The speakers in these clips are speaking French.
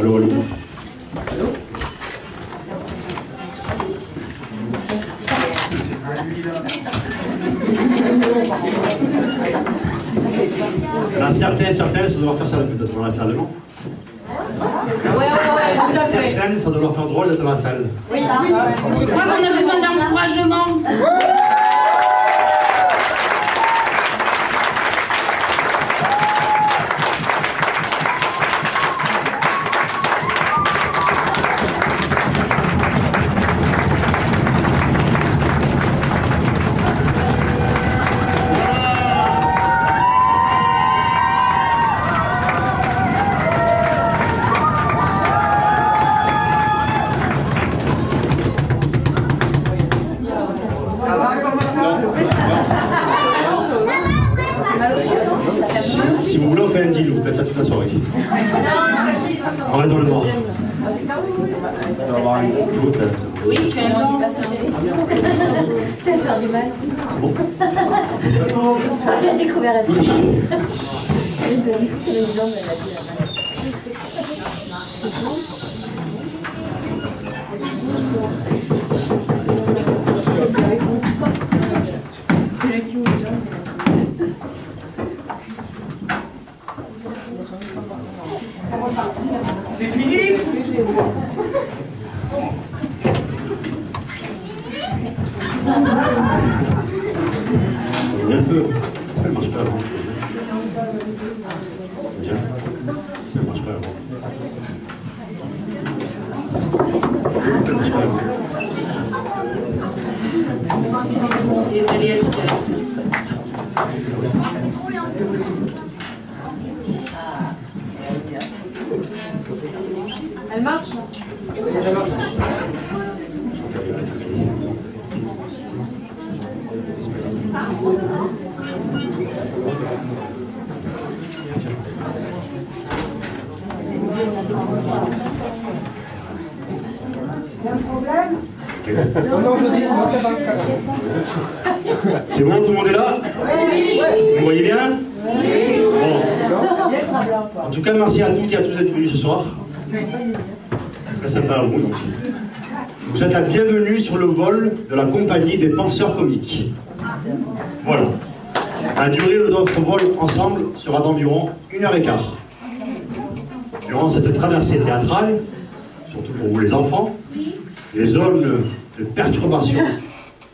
Allô, allô. Alors, certaines, ça doit faire ça d'être dans la salle, non? Certaines, ça doit leur faire drôle d'être dans la salle. Oui, je crois qu'on a besoin d'encouragement. Si vous voulez, on fait un deal, vous faites ça toute la soirée. On reste dans le noir. Oui, tu as un bon. Tu vas faire du mal. C'est bon? Elle a découvert la vie. C'est fini? Un peu. Elle marche pas avant. Tiens. Elle marche pas avant. Elle marche pas avant. Désolée, elle marche? C'est bon, tout le monde est là? Vous me voyez bien? Bon. En tout cas, merci à toutes et à tous d'être venus ce soir. Très sympa à vous. Donc. Vous êtes la bienvenue sur le vol de la compagnie des penseurs comiques. Voilà. La durée de notre vol ensemble sera d'environ 1h15. Durant cette traversée théâtrale, surtout pour vous les enfants, les zones de perturbation,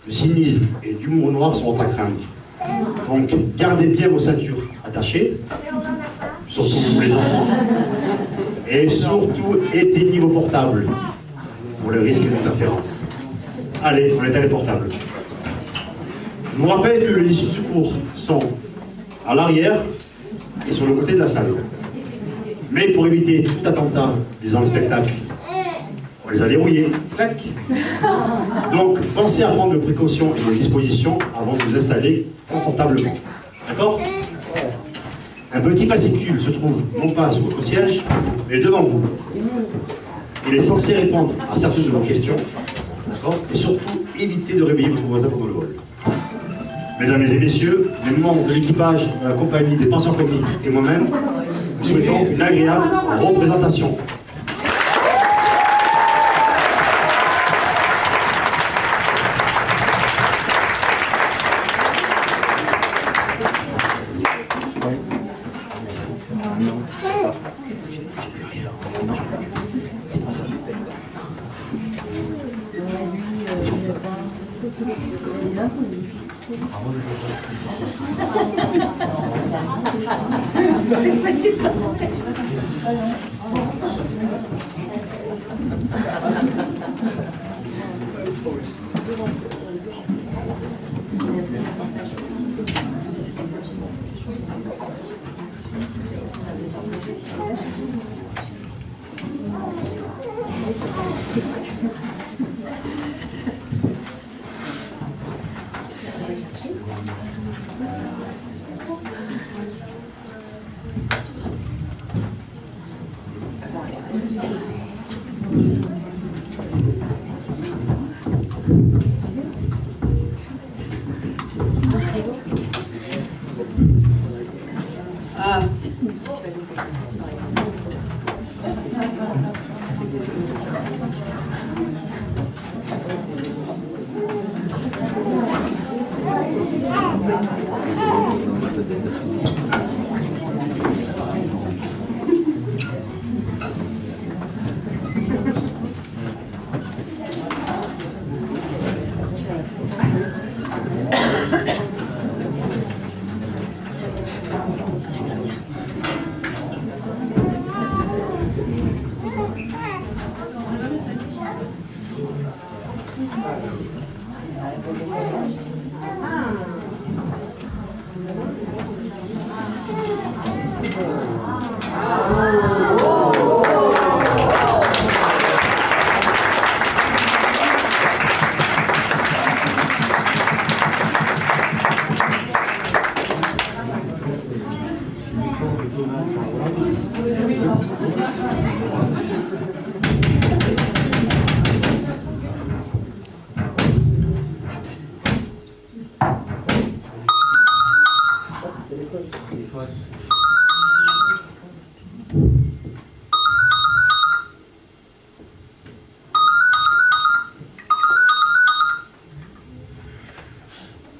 de cynisme et d'humour noir seront à craindre. Donc, gardez bien vos ceintures attachées, surtout vous les enfants, et surtout éteignez vos portables pour le risque d'interférence. Allez, on éteint les portables. Je vous rappelle que les issues de secours sont à l'arrière et sur le côté de la salle. Mais pour éviter tout attentat visant le spectacle, on les a verrouillés. Clac. Donc, pensez à prendre vos précautions et vos dispositions avant de vous installer confortablement. D'accord? Un petit fascicule se trouve non pas sur votre siège, mais devant vous. Il est censé répondre à certaines de vos questions. D'accord? Et surtout, évitez de réveiller votre voisin pendant le vol. Mesdames et messieurs, les membres de l'équipage de la compagnie des penseurs comiques et moi-même, vous souhaitons une agréable représentation.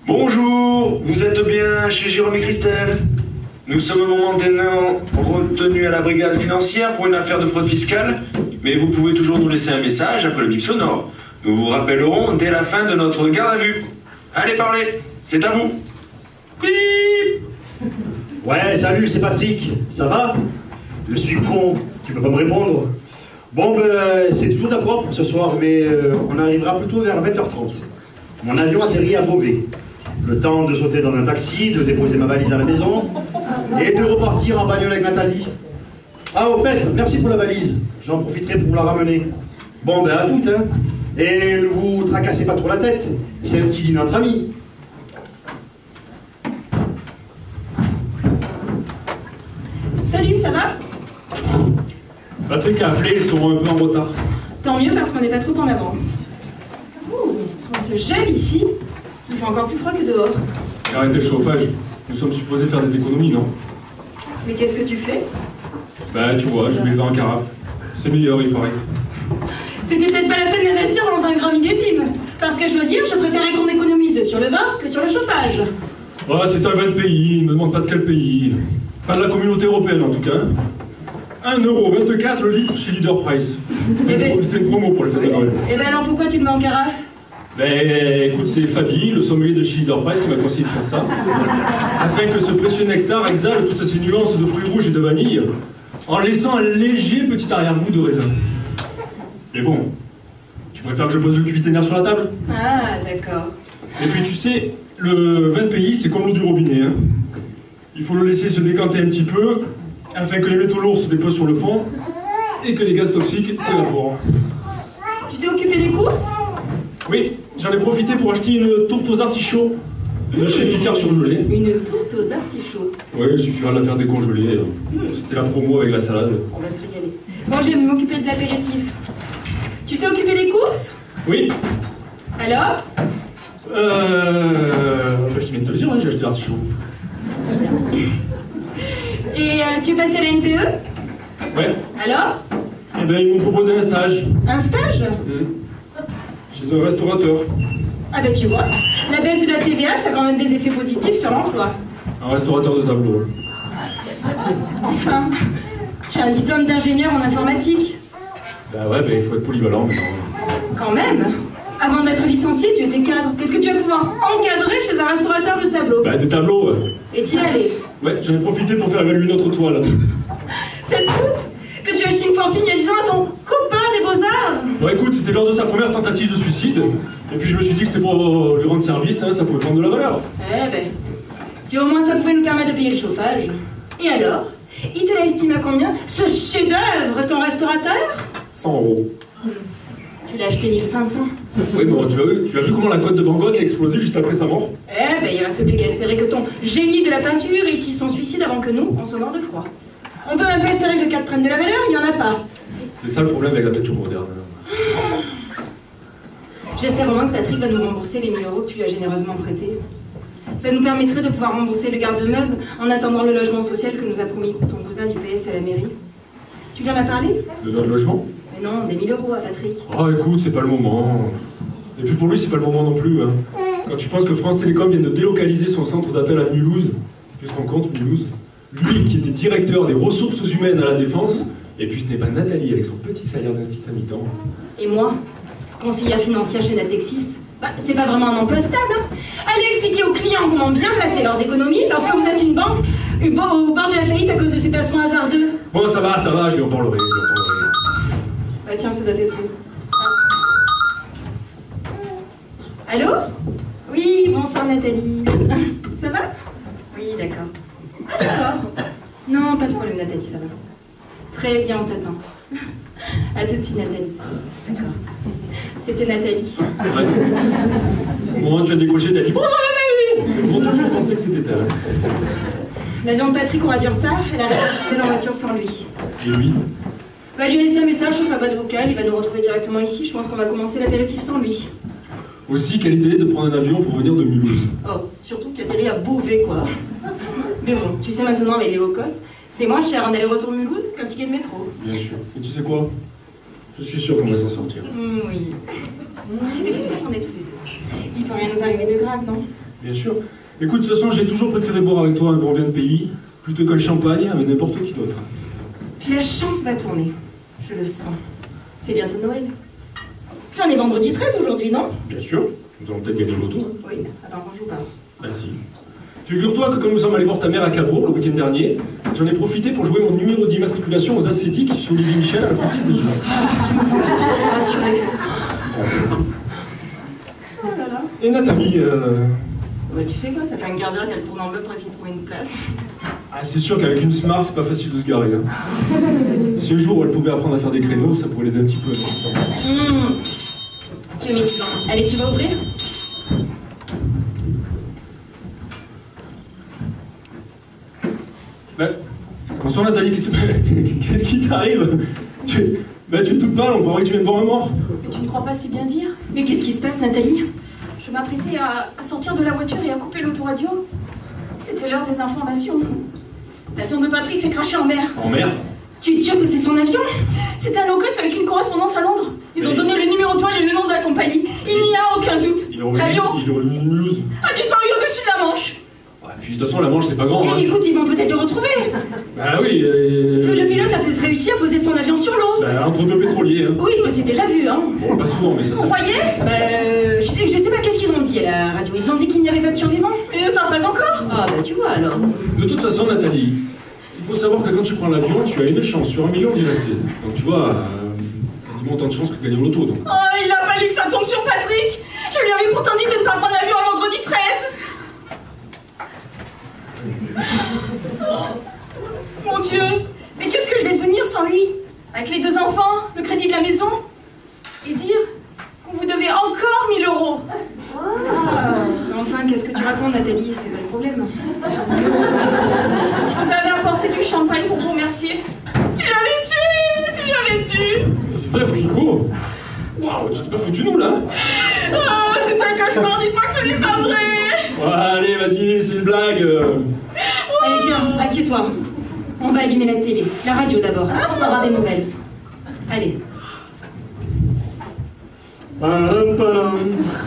Bonjour, vous êtes bien chez Jérôme et Christelle. Nous sommes momentanément retenus à la brigade financière pour une affaire de fraude fiscale, mais vous pouvez toujours nous laisser un message après le bip sonore. Nous vous rappellerons dès la fin de notre garde à vue. Allez, parlez, c'est à vous. Bip! Ouais, salut, c'est Patrick. Ça va? Je suis con, tu peux pas me répondre. Bon, ben, c'est toujours d'accord pour ce soir, mais on arrivera plutôt vers 20h30. Mon avion atterrit à Beauvais. Le temps de sauter dans un taxi, de déposer ma valise à la maison et de repartir en bagnole avec Nathalie. Ah, au fait, merci pour la valise. J'en profiterai pour vous la ramener. Bon, ben, à toutes, hein. Et ne vous tracassez pas trop la tête. C'est un petit dîner entre amis. Salut, ça va? Patrick a appelé, ils seront un peu en retard. Tant mieux parce qu'on n'est pas trop en avance. On se gèle ici. Il fait encore plus froid que dehors. Arrêtez le chauffage. Nous sommes supposés faire des économies, non? Mais qu'est-ce que tu fais? Bah, tu vois, je mets le vin en carafe. C'est meilleur, il paraît. C'était peut-être pas la peine d'investir dans un grand millésime. Parce qu'à choisir, je préférais qu'on économise sur le vin que sur le chauffage. Oh, c'est un vin de pays, ne me demande pas de quel pays. Pas de la communauté européenne, en tout cas. 1,24 € le litre chez Leader Price. C'était une promo pour les fêtes de Noël. Et ben alors pourquoi tu le mets en carafe? Ben, écoute, c'est Fabi, le sommelier de chez Leader Price, qui m'a conseillé de faire ça. Afin que ce précieux nectar exhale toutes ces nuances de fruits rouges et de vanille, en laissant un léger petit arrière-goût de raisin. Mais bon, tu préfères que je pose le cubiténaire sur la table? Ah, d'accord. Et puis tu sais, le vin de pays, c'est comme l'eau du robinet. Hein. Il faut le laisser se décanter un petit peu, afin que les métaux lourds se déposent sur le fond, et que les gaz toxiques s'évaporent. Tu t'es occupé des courses? Oui, j'en ai profité pour acheter une tourte aux artichauts de chez Picard surgelée. Une tourte aux artichauts. Oui, il suffira de la faire décongeler. C'était la promo avec la salade. On va se régaler. Bon, je vais m'occuper de l'apéritif. Tu t'es occupé des courses? Oui. Alors? Je viens de te le dire, hein, j'ai acheté l'artichaut. Et tu es passé à la NPE? Ouais. Alors? Eh ben, ils m'ont proposé un stage. Un stage? Chez un restaurateur. Ah ben tu vois, la baisse de la TVA, ça a quand même des effets positifs sur l'emploi. Un restaurateur de tableau. Enfin, tu as un diplôme d'ingénieur en informatique. Bah ouais, il faut être polyvalent maintenant. Quand même. Avant d'être licencié, tu étais cadre. Qu'est-ce que tu vas pouvoir encadrer chez un restaurateur de tableaux? Bah des tableaux, ouais. Et t'y allais? Ouais, j'en ai profité pour faire évaluer notre toile. Ça te coûte que tu as acheté une fortune il y a 10 ans à ton copain des Beaux-Arts? Bon écoute, c'était lors de sa première tentative de suicide. Et puis je me suis dit que c'était pour lui rendre service, hein, ça pouvait prendre de la valeur. Eh ben, si au moins ça pouvait nous permettre de payer le chauffage. Et alors? Il te l'a estimé à combien, ce chef-d'œuvre, ton restaurateur? 100 €. Tu l'as acheté 1500. Oui, mais bon, tu as vu comment la cote de Van Gogh a explosé juste après sa mort? Eh ben, il reste plus qu'à espérer que ton génie de la peinture réussisse son suicide avant que nous, on soit morts de froid. On peut même pas espérer que le cadre prenne de la valeur, il y en a pas. C'est ça le problème avec la peinture moderne. J'espère au moins que Patrick va nous rembourser les 1000 € que tu lui as généreusement prêtés. Ça nous permettrait de pouvoir rembourser le garde-meuble en attendant le logement social que nous a promis ton cousin du PS à la mairie. Tu lui en as parlé? De notre logement? Mais non, des 1000 euros à Patrick. Oh, écoute, c'est pas le moment. Et puis pour lui, c'est pas le moment non plus. Hein. Quand tu penses que France Télécom vient de délocaliser son centre d'appel à Mulhouse, tu te rends compte, Mulhouse? Lui qui était directeur des ressources humaines à la Défense, et puis ce n'est pas Nathalie avec son petit salaire d'institut à mi-temps. Et moi, conseillère financière chez Natexis, bah, c'est pas vraiment un emploi stable. Hein. Allez expliquer aux clients comment bien placer leurs économies lorsque vous êtes une banque au bord de la faillite à cause de ces placements hasardeux. Bon, ça va, je lui en parlerai. Bah tiens, ça doit être où? Allô? Oui, bonsoir Nathalie. Ça va? Oui, d'accord. Ah, d'accord. Non, pas de problème Nathalie, ça va. Très bien, on t'attend. À tout de suite Nathalie. D'accord. C'était Nathalie. Ouais. Bon, tu as décroché, t'as dit bonjour Nathalie. Bon, t'as toujours pensé que c'était elle. L'avion de Patrick aura du retard, elle a réussi dans la voiture sans lui. Et lui? Bah, lui a laissé un message sur sa boîte vocale, il va nous retrouver directement ici. Je pense qu'on va commencer l'apéritif sans lui. Aussi, quelle idée de prendre un avion pour venir de Mulhouse. Oh, surtout qu'il atterrit à Beauvais, quoi. Mais bon, tu sais maintenant, avec les low cost, c'est moins cher un aller-retour Mulhouse qu'un ticket de métro. Bien sûr. Et tu sais quoi? Je suis sûr qu'on va s'en sortir. Oui. Et putain, on est tous les deux. Il peut rien nous arriver de grave, non? Bien sûr. Écoute, de toute façon, j'ai toujours préféré boire avec toi un bon vin de pays, plutôt que le champagne avec n'importe qui d'autre. Puis la chance va tourner. Je le sens. C'est bientôt Noël. Puis on est vendredi 13 aujourd'hui, non? Bien sûr. Nous allons peut-être gagner le loto. Oui, attends, on joue pas. Merci. Figure-toi que quand nous sommes allés voir ta mère à Cabourg le week-end dernier, j'en ai profité pour jouer mon numéro d'immatriculation aux ascétiques chez Olivier Michel à la Francis déjà. Je me sens tout de suite rassurée. Oh là là. Et Nathalie, Bah, tu sais quoi, ça fait un quart d'heure qu'elle tourne en bœuf pour essayer de trouver une place. Ah, c'est sûr qu'avec une Smart, c'est pas facile de se garer. Hein. Si un jour où elle pouvait apprendre à faire des créneaux, ça pourrait l'aider un petit peu. Tu es médisant. Allez, tu vas ouvrir? Ben, bonsoir Nathalie, qu'est-ce qui t'arrive? Tu te doutes pas, on croirait que tu viens de voir un mort. Mais tu ne crois pas si bien dire? Mais qu'est-ce qui se passe, Nathalie? Je m'apprêtais à sortir de la voiture et à couper l'autoradio. C'était l'heure des informations. L'avion de Patrick s'est craché en mer. En mer? Tu es sûre que c'est son avion? C'est un low cost avec une correspondance à Londres. Ils ont donné le numéro de toile et le nom de la compagnie. Il n'y a aucun doute. L'avion a disparu au-dessus de la Manche. Ouais, puis de toute façon, la Manche, c'est pas grand. Hein. Écoute, ils vont peut-être le retrouver. Bah oui. Le pilote a peut-être réussi à poser son avion sur l'eau. Bah, entre deux pétroliers. Hein. Oui, ça s'est déjà vu. Hein. Bon, pas souvent, mais ça Vous croyez? Bah, je sais pas qu'est-ce qu'ils ont dit à la radio. Ils ont dit qu'il n'y avait pas de survivants. Ils ne savent pas encore. Ah bah tu vois alors. De toute façon, Nathalie, il faut savoir que quand tu prends l'avion, tu as une chance sur 1 million d'y rester. Donc tu vois, quasiment autant de chances que de gagner au loto. Donc. Oh, il a fallu que ça tombe sur Patrick. Je lui avais pourtant dit de ne pas prendre l'avion un vendredi 13. Oh, mon Dieu. Mais qu'est-ce que je vais devenir sans lui? Avec les 2 enfants, le crédit de la maison? Et dire qu'on vous devez encore 1000 euros. Ah, enfin, qu'est-ce que tu racontes, Nathalie? C'est pas le problème. Je vous avais apporté du champagne pour vous remercier. S'il avait su. Frère Fricot, waouh, tu t'es pas foutu nous là? Ah, c'est un cauchemar, dites-moi que ce n'est pas vrai. Ouais, allez, vas-y, c'est une blague. Allez, viens, assieds-toi. On va allumer la télé. La radio d'abord, hein, pour avoir des nouvelles. Allez. Padam, padam.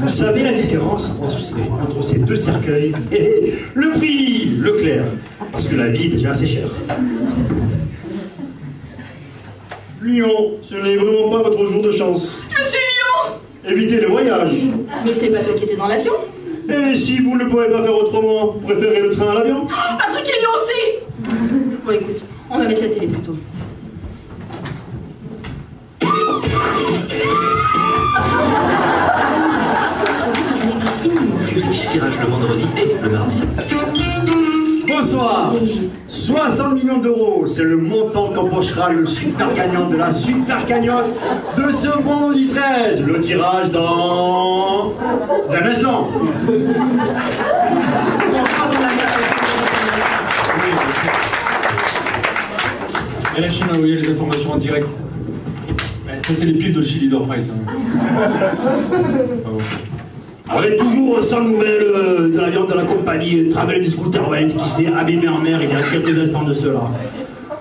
Vous savez la différence entre ces deux cercueils? Le prix, le clair. Parce que la vie est déjà assez chère. Lyon, ce n'est vraiment pas votre jour de chance. Je suis Lyon. Évitez le voyage. Mais c'était pas toi qui étais dans l'avion? Et si vous ne pouvez pas faire autrement, préférez le train à l'avion? Patrick est Lyon aussi. Bon, écoute, on va mettre la télé plutôt. Tirage le vendredi et le mardi. Bonsoir. 60 millions d'euros, c'est le montant qu'empochera le super gagnant de la super cagnotte de ce vendredi 13. Le tirage dans un instant. Et la Chine a envoyé les informations en direct. Ça, c'est les piles de chez Leader Price. Avec toujours sans nouvelles de l'avion de la compagnie Travel Discounter Airlines qui s'est abîmé en mer il y a quelques instants de cela.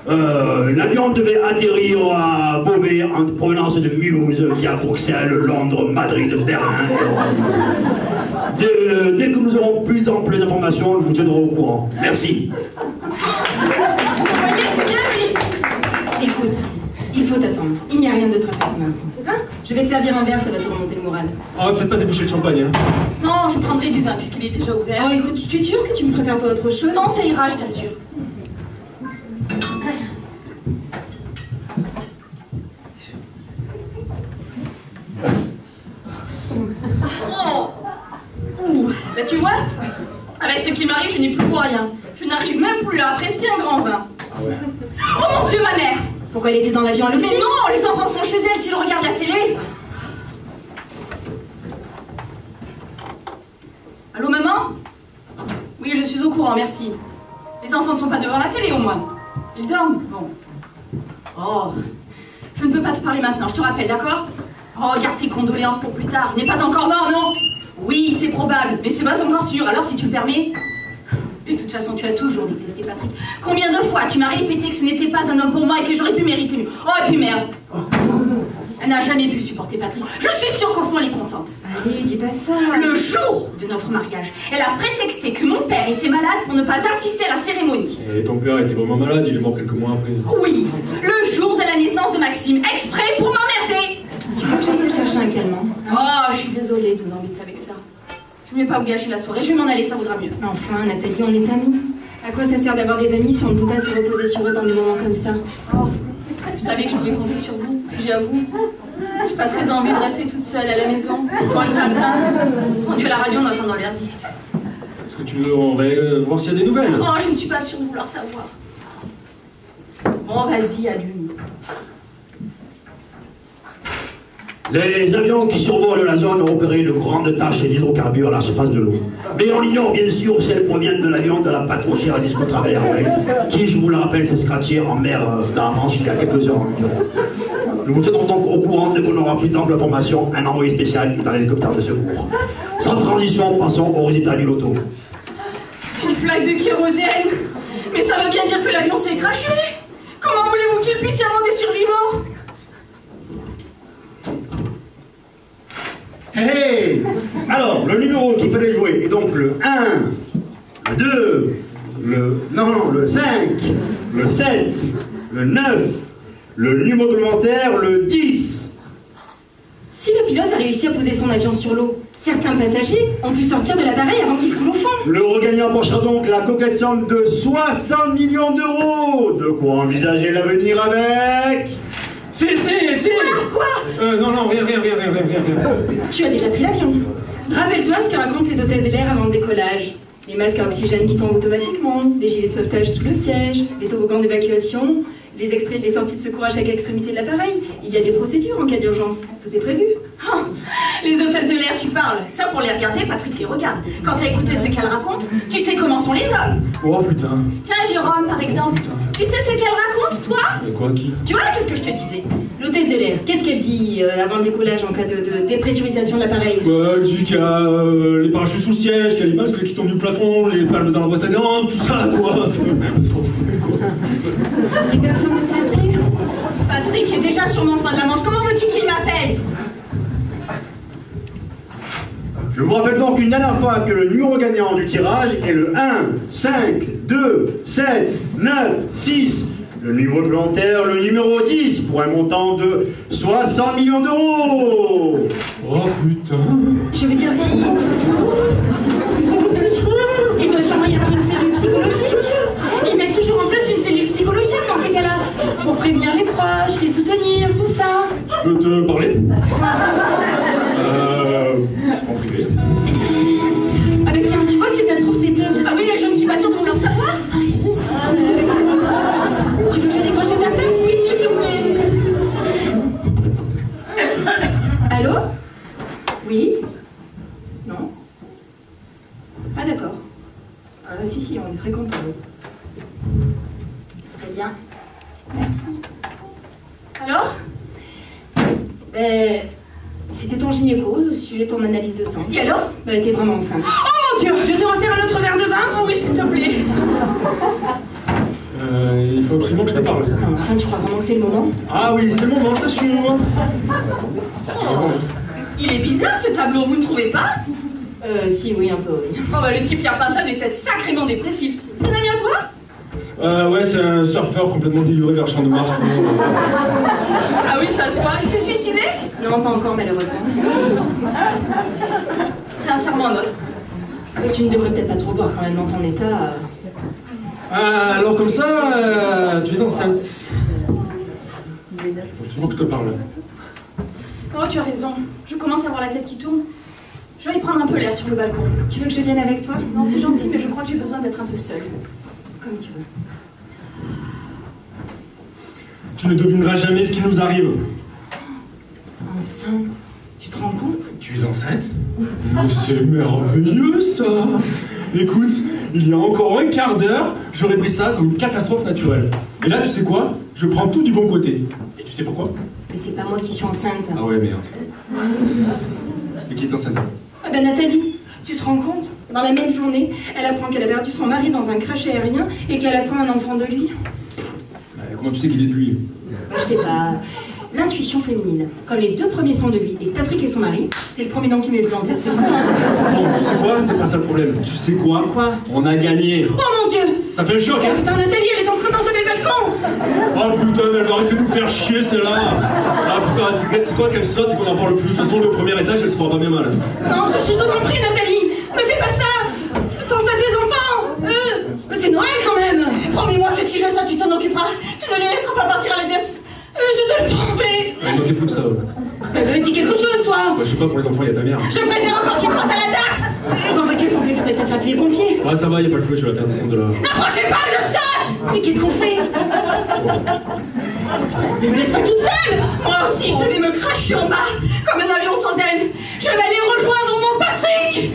L'avion devait atterrir à Beauvais en provenance de Mulhouse, via Bruxelles, Londres, Madrid, Berlin et Rome. Dès que nous aurons plus d'informations, nous vous tiendrons au courant. Merci. Vous voyez, c'est bien dit. Écoute, il faut attendre. Il n'y a rien d'autre à faire pour l'instant. Hein? Je vais te servir un verre, ça va te remonter le moral. Ah, peut-être pas déboucher le champagne, hein. Non, je prendrai du vin puisqu'il est déjà ouvert. Oh, écoute, tu es sûr que tu me préfères pas autre chose? Non, ça ira, je t'assure. Bah tu vois, avec ce qui m'arrive, je n'ai plus pour rien. Je n'arrive même plus à apprécier un grand vin. Oh mon Dieu, ma mère! Pourquoi elle était dans l'avion elle aussi? Mais non, les enfants sont chez elle s'ils regardent la télé. Allô, maman? Oui, je suis au courant, merci. Les enfants ne sont pas devant la télé, au moins. Ils dorment? Bon. Oh, je ne peux pas te parler maintenant, je te rappelle, d'accord? Oh, garde tes condoléances pour plus tard. Il n'est pas encore mort, non? Oui, c'est probable, mais c'est pas encore sûr. Alors, si tu le permets... De toute façon, tu as toujours détesté Patrick. Combien de fois tu m'as répété que ce n'était pas un homme pour moi et que j'aurais pu mériter mieux? Oh, et puis merde! Elle n'a jamais pu supporter Patrick. Je suis sûre qu'au fond, elle est contente. Allez, dis pas ça. Le jour de notre mariage, elle a prétexté que mon père était malade pour ne pas assister à la cérémonie. Et ton père était vraiment malade, il est mort quelques mois après. Oui, le jour de la naissance de Maxime, exprès pour m'emmerder. Tu veux que j'aille te chercher un calmant? Oh, je suis désolée de vous embêter avec ça. Je ne vais pas vous gâcher la soirée, je vais m'en aller, ça vaudra mieux. Enfin, Nathalie, on est amis. À quoi ça sert d'avoir des amis si on ne peut pas se reposer sur eux dans des moments comme ça? Oh, je savais que je pouvais compter sur vous, puis j'avoue, j'ai pas très envie de rester toute seule à la maison, devant le sapin, pendue à la radio en attendant le verdict. Est-ce que tu veux, on va voir s'il y a des nouvelles? Oh, je ne suis pas sûre de vouloir savoir. Bon, vas-y, allume. Les avions qui survolent la zone ont repéré de grandes taches d'hydrocarbures à la surface de l'eau. Mais on ignore bien sûr si elles proviennent de l'avion de la pas trop chère Disco Travel Airways, qui, je vous le rappelle, s'est scratché en mer dans la Manche il y a quelques heures environ. Nous vous tiendrons donc au courant dès qu'on aura plus d'ample information. Un envoyé spécial est un hélicoptère de secours. Sans transition, passons au résultat du loto. Une flaque de kérosène. Mais ça veut bien dire que l'avion s'est crashé. Comment voulez-vous qu'il puisse y avoir des survivants? Hey! Alors, le numéro qu'il fallait jouer est donc le 1, le 2, le 5, le 7, le 9, le numéro complémentaire, le 10. Si le pilote a réussi à poser son avion sur l'eau, certains passagers ont pu sortir de l'appareil avant qu'il coule au fond. Le regagnant empochera donc la coquette somme de 60 millions d'euros. De quoi envisager l'avenir avec... C'est Quoi? Non, rien. Tu as déjà pris l'avion. Rappelle-toi ce que racontent les hôtesses de l'air avant le décollage. Les masques à oxygène qui tombent automatiquement, les gilets de sauvetage sous le siège, les toboggans d'évacuation, les extraits des sorties de secours à chaque extrémité de l'appareil. Il y a des procédures en cas d'urgence. Tout est prévu. Oh, les hôtesses de l'air, tu parles. Ça, pour les regarder, Patrick les regarde. Quand t'as écouté ce qu'elle raconte, tu sais comment sont les hommes. Oh putain. Tiens, Jérôme, par exemple. Tu sais ce qu'elle raconte, toi? Et quoi, qui? Tu vois, qu'est-ce que je te disais? L'hôtesse de l'air, qu'est-ce qu'elle dit avant le décollage en cas de dépressurisation de l'appareil? Elle dit qu'il y a les parachutes sous le siège, qu'il y a les masques qui tombent du plafond, les palmes dans la boîte à gants, tout ça, quoi. Et personne ne t'a appelé? Patrick est déjà sur mon fin de la Manche. Comment veux-tu qu'il m'appelle? Je vous rappelle donc une dernière fois que le numéro gagnant du tirage est le 1, 5, 2, 7, 9, 6. Le numéro complémentaire, le numéro 10, pour un montant de 60 millions d'euros. Oh putain. Je veux dire, il doit sûrement y avoir une cellule psychologique. Ils mettent toujours en place une cellule psychologique dans ces cas-là, pour prévenir les proches, les soutenir, tout ça. Je peux te parler? En privé. Ah ben tiens, tu vois si ça se trouve c'est eux. Ah oui, mais je ne suis pas sûre de vouloir savoir. Tu veux que je décroche ta place? Oui, s'il te plaît. Allô? Oui? Non? Ah d'accord. Si, on est très contents. Très bien. Merci. Alors? C'était ton gynéco au sujet de ton analyse de sang. Et alors? T'es vraiment enceinte. Oh mon Dieu! Je te resserre un autre verre de vin? Oh oui, s'il te plaît. Il faut absolument que je te parle. Enfin, tu crois vraiment que c'est le moment? Ah oui, c'est le moment, je t'assure. Oh, il est bizarre ce tableau, vous ne trouvez pas? Si, oui, un peu, oui. Oh bah le type qui a peint ça doit être sacrément dépressif. C'est un ami à toi? Ouais, c'est un surfeur complètement déluré vers le champ de Mars. Ah oui, ça se voit. Il s'est suicidé? Non, pas encore, malheureusement. Tiens, serre-moi un autre. Mais tu ne devrais peut-être pas trop boire quand même dans ton état. Alors comme ça, tu es enceinte. Il faut absolument que je te parle. Oh, tu as raison. Je commence à avoir la tête qui tourne. Je vais y prendre un peu l'air sur le balcon. Tu veux que je vienne avec toi? Non, c'est gentil, mais je crois que j'ai besoin d'être un peu seule. Comme tu veux. Tu ne devineras jamais ce qui nous arrive. Enceinte? Tu te rends compte? Tu es enceinte? Mais c'est merveilleux ça! Écoute, il y a encore un quart d'heure, j'aurais pris ça comme une catastrophe naturelle. Et là, tu sais quoi? Je prends tout du bon côté. Et tu sais pourquoi? Mais c'est pas moi qui suis enceinte. Ah ouais, merde. Et qui est enceinte? Ah ben Nathalie, tu te rends compte? Dans la même journée, elle apprend qu'elle a perdu son mari dans un crash aérien et qu'elle attend un enfant de lui. Comment tu sais qu'il est de lui? Bah, je sais pas. L'intuition féminine. Comme les deux premiers sont de lui et Patrick est son mari, c'est le premier nom qui m'est venu en tête, c'est quoi? Bon, tu sais quoi? C'est pas ça le problème. Tu sais quoi? Quoi? On a gagné. Oh mon Dieu! Ça fait le choc, Oh hein? putain, Nathalie, elle est en train d'enchaîner le balcon! Oh putain, mais elle va arrêter de nous faire chier, celle-là! Ah putain, tu sais quoi, qu'elle saute et qu'on en parle plus. De toute façon, le premier étage, elle se fera pas bien mal. Non, je suis au compris, Nathalie! Ne fais pas ça! Pense à tes enfants! C'est Noël quand même! Promets-moi que si je saute, tu t'en occuperas. Tu ne les laisseras pas partir à la death. Je te le promets! Il manquait plus que ça. Dis quelque chose, toi! Je sais pas, pour les enfants, il y a ta mère. Je préfère encore qu'ils partent à la tasse. Non, mais qu'est-ce qu'on fait? Faudrait peut-être appeler les pompiers! Ouais, ça va, y a pas le feu, je vais la faire descendre de là. N'approchez pas, je saute. Mais qu'est-ce qu'on fait? Mais me laisse pas toute seule! Moi aussi, je vais me cracher en bas, comme un avion sans aile. Je vais aller rejoindre mon Patrick.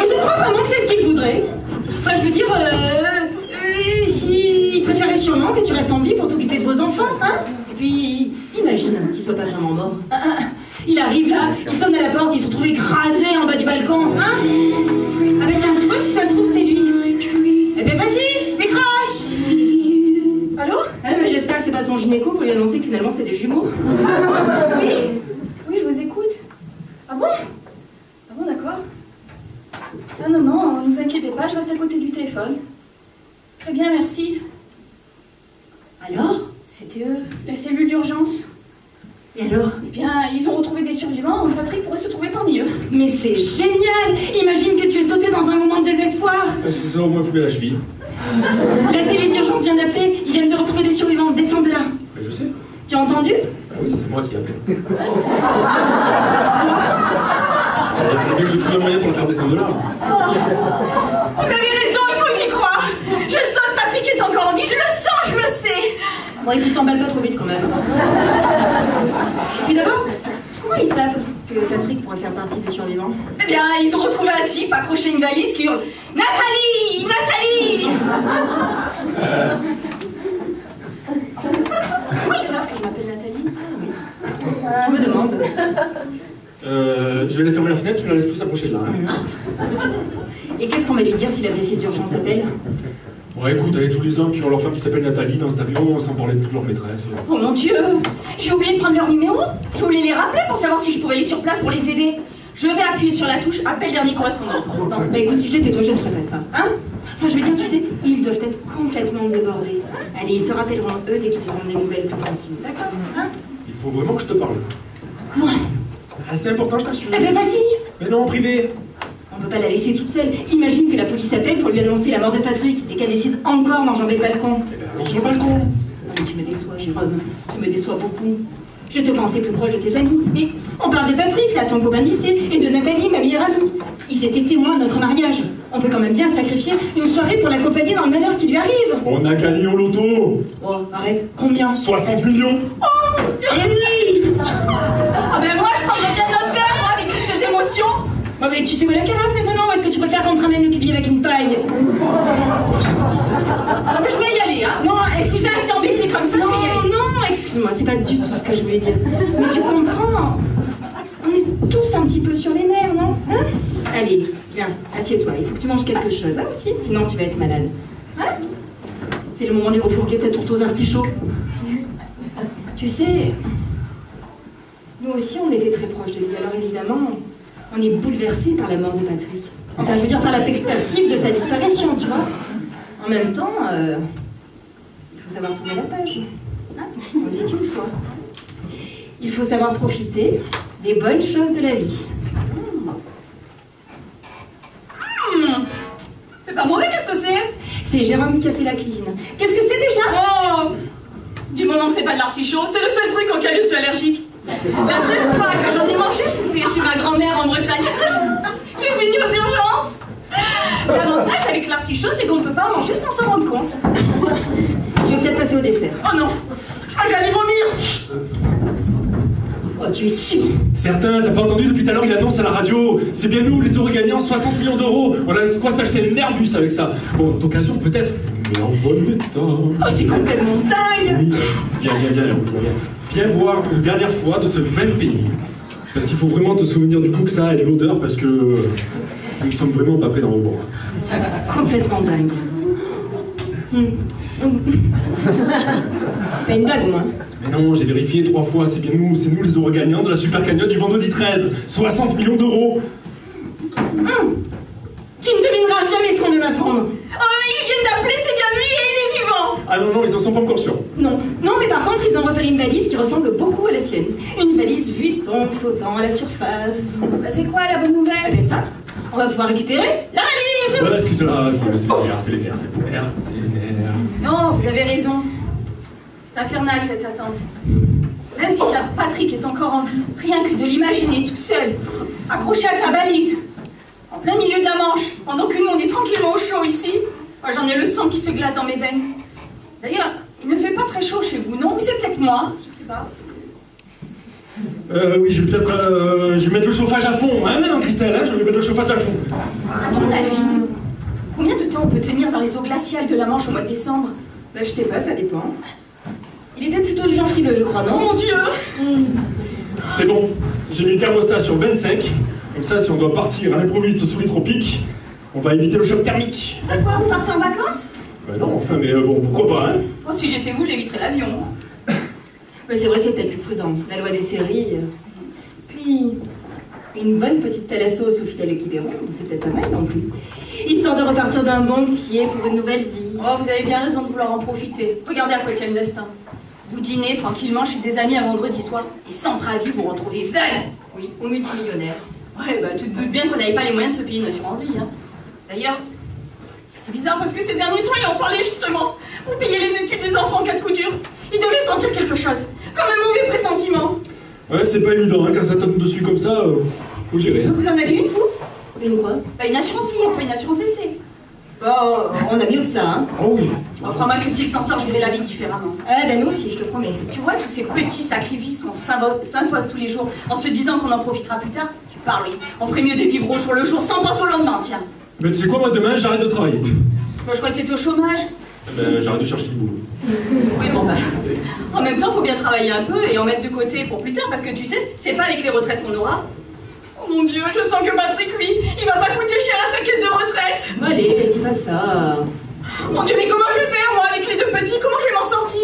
Tu crois vraiment que c'est ce qu'il voudrait? Enfin, je veux dire, s'il préférait sûrement que tu restes en vie pour t'occuper de vos enfants, hein? Et puis, imagine qu'il soit pas vraiment mort. Il arrive là, il sonne à la porte, il se retrouve écrasé en bas du balcon, hein? Ah ben tiens, tu vois, si ça se trouve, c'est lui. Eh ben vas-y, décroche! Allô? Ah ben j'espère que c'est pas son gynéco pour lui annoncer que finalement c'est des jumeaux. Oui, oui, je vous écoute. Ah bon? Ah bon, d'accord. Ah non, non, ne vous inquiétez pas, je reste à côté du téléphone. Très bien, merci. Alors? C'était eux? La cellule d'urgence. Et alors? Eh bien, ils ont retrouvé des survivants, Patrick pourrait se trouver parmi eux. Mais c'est génial! Imagine que tu es sauté dans un moment de désespoir. Est-ce que ça au moins foulé la cheville? La cellule d'urgence vient d'appeler, ils viennent de retrouver des survivants, descends de là. Mais je sais. Tu as entendu? Ah oui, c'est moi qui ai appelé. J'ai trouvé un moyen pour le faire descendre de là. Vous avez raison, il faut que j'y croie. Je sens que Patrick est encore en vie, je le sens, je le sais. Bon, écoute, t'emballes pas trop vite quand même. Puis d'abord, comment ils savent que Patrick pourrait faire partie des survivants? Eh bien, ils ont retrouvé un type accroché à une valise qui hurle « Nathalie! Nathalie !» Comment ils savent que je m'appelle Nathalie? Je me demande. Je vais aller fermer la fenêtre, tu ne la laisses plus s'approcher de là. Hein. Et qu'est-ce qu'on va lui dire si la blessure d'urgence appelle? Ouais, écoute, avec tous les hommes qui ont leur femme qui s'appelle Nathalie dans cet avion, sans parler de toute leur maîtresse. Oh mon Dieu! J'ai oublié de prendre leur numéro. Je voulais les rappeler pour savoir si je pouvais aller sur place pour les aider. Je vais appuyer sur la touche appel dernier correspondant. Non, bah écoute, si j'étais toi, je ne ferais pas ça. Hein? Enfin, je veux dire, tu sais, ils doivent être complètement débordés. Allez, ils te rappelleront eux dès qu'ils auront des nouvelles plus précises. D'accord? Hein? Il faut vraiment que je te parle. Ouais. Ah, c'est important, je t'assure. Eh ben vas-y! Mais non, en privé. On peut pas la laisser toute seule. Imagine que la police appelle pour lui annoncer la mort de Patrick et qu'elle décide encore d'enjamber le balcon. Eh ben, allons sur le balcon. Non, mais tu me déçois, Jérôme. Tu me déçois beaucoup. Je te pensais plus proche de tes amis. Mais on parle de Patrick, là, ton copain de lycée, et de Nathalie, ma meilleure amie. Ils étaient témoins de notre mariage. On peut quand même bien sacrifier une soirée pour l'accompagner dans le malheur qui lui arrive. On a gagné au loto. Oh, arrête. Combien? 60 millions. Oh, oui. Ah ben moi, je prendrais bien notre verre, moi, avec toutes ces émotions. Oh, mais tu sais où est la carafe maintenant? Est-ce que tu préfères qu'on te ramène le cubier avec une paille? Ah, mais je vais y aller, hein. Non, Vous excuse-moi. êtes assez embêté comme ça, je vais y aller. Non, excuse-moi, c'est pas du tout ce que je voulais dire. Mais tu comprends? On est tous un petit peu sur les nerfs, non? Hein? Allez, viens, assieds-toi. Il faut que tu manges quelque chose, hein, aussi, sinon tu vas être malade. Hein? C'est le moment de lui refourguer ta tourte aux artichauts. Tu sais, nous aussi on était très proches de lui, alors évidemment, on est bouleversés par la mort de Patrick. Enfin, je veux dire par la perspective de sa disparition, tu vois. En même temps, il faut savoir tourner la page. Hein? On vit qu'une fois. Il faut savoir profiter des bonnes choses de la vie. C'est pas mauvais, qu'est-ce que c'est? C'est Jérôme qui a fait la cuisine. Qu'est-ce que c'est déjà? Oh, du moment que c'est pas de l'artichaut, c'est le seul truc auquel je suis allergique. La seule fois que j'en ai mangé, c'était chez ma grand-mère en Bretagne. J'ai fini aux urgences. L'avantage avec l'artichaut, c'est qu'on ne peut pas en manger sans s'en rendre compte. Tu veux peut-être passer au dessert? Oh non, je crois que j'allais vomir. Oh, tu es sûr? Certain, t'as pas entendu depuis tout à l'heure, il annonce à la radio. C'est bien nous, les euros gagnants, 60 millions d'euros. On a de quoi s'acheter un Airbus avec ça. Bon, d'occasion peut-être, mais en bon état. Oh, c'est complètement dingue! Oui, viens. Viens boire une dernière fois de ce vin pénible. Parce qu'il faut vraiment te souvenir du goût que ça a et de l'odeur, parce que nous sommes vraiment pas prêts d'en revoir. C'est complètement dingue. T'as une blague au moins? Mais non, j'ai vérifié 3 fois, c'est bien nous, c'est nous les euros gagnants de la super cagnotte du vendredi 13. 60 millions d'euros. Tu ne devineras jamais ce qu'on va m'apprendre. Oh, ils viennent d'appeler, c'est bien lui et il est vivant. Ah non, ils en sont pas encore sûrs. Non, mais par contre, ils ont repéré une valise qui ressemble beaucoup à la sienne. Une valise Vuitton flottant à la surface. Bah, c'est quoi la bonne nouvelle? Et ça, on va pouvoir récupérer la valise. Voilà, excusez-moi, c'est les nerfs. Non, vous avez raison. C'est infernal cette attente. Même si Patrick est encore en vie, rien que de l'imaginer tout seul, accroché à ta valise, en plein milieu de la Manche, pendant que nous on est tranquillement au chaud ici, moi j'en ai le sang qui se glace dans mes veines. D'ailleurs, il ne fait pas très chaud chez vous, non? Ou c'est peut-être moi? Je sais pas. Oui, je vais mettre le chauffage à fond, hein, maintenant Christelle, hein, je vais mettre le chauffage à fond. À ton avis, combien de temps on peut tenir dans les eaux glaciales de la Manche au mois de décembre? Bah, je sais pas, ça dépend. Il était plutôt du genre frileux, je crois, non? Oh mon Dieu! C'est bon, j'ai mis le thermostat sur 25, comme ça, si on doit partir à l'improviste sous les tropiques, on va éviter le choc thermique. À quoi, vous partez en vacances? Ben non, enfin, mais bon, pourquoi pas, hein? Oh, si j'étais vous, j'éviterais l'avion. Mais c'est vrai, c'est peut-être plus prudent. La loi des séries. Puis, une bonne petite thalasso sous Fidèle et Quiberon, c'est peut-être pas mal non plus. Histoire de repartir d'un bon pied pour une nouvelle vie. Oh, vous avez bien raison de vouloir en profiter. Regardez à quoi tient le destin. Vous dînez tranquillement chez des amis un vendredi soir, et sans bravi, vous retrouvez veuve. Oui, ou multimillionnaire. Ouais, bah tu te doutes bien qu'on n'avait pas les moyens de se payer une assurance vie, hein. D'ailleurs, c'est bizarre parce que ces derniers temps, il en parlait justement. Vous payez les études des enfants en cas de coup dur. Il devait sentir quelque chose, comme un mauvais pressentiment. Ouais, c'est pas évident, hein, quand ça tombe dessus comme ça, faut gérer. Hein. Vous en avez une, vous? Une quoi? Bah, une assurance vie, enfin une assurance d'essai. Oh, on a mieux que ça, hein. Oh oui. Oh, crois-moi que s'il s'en sort, je verrai la vie différemment. Ah ben nous aussi, je te promets. Tu vois, tous ces petits sacrifices qu'on s'impose tous les jours, en se disant qu'on en profitera plus tard, tu parles, oui. On ferait mieux de vivre au jour le jour, sans penser au lendemain, tiens. Mais tu sais quoi, moi demain, j'arrête de travailler. Moi, je crois que t'étais au chômage. Ben, j'arrête de chercher du boulot. Oui, bon, bah. En même temps, faut bien travailler un peu et en mettre de côté pour plus tard, parce que tu sais, c'est pas avec les retraites qu'on aura. Oh mon Dieu, je sens que Patrick, lui, il va pas coûter cher à sa caisse de retraite. Allez, dis pas ça. Mon Dieu, mais comment je vais faire, moi, avec les deux petits? Comment je vais m'en sortir?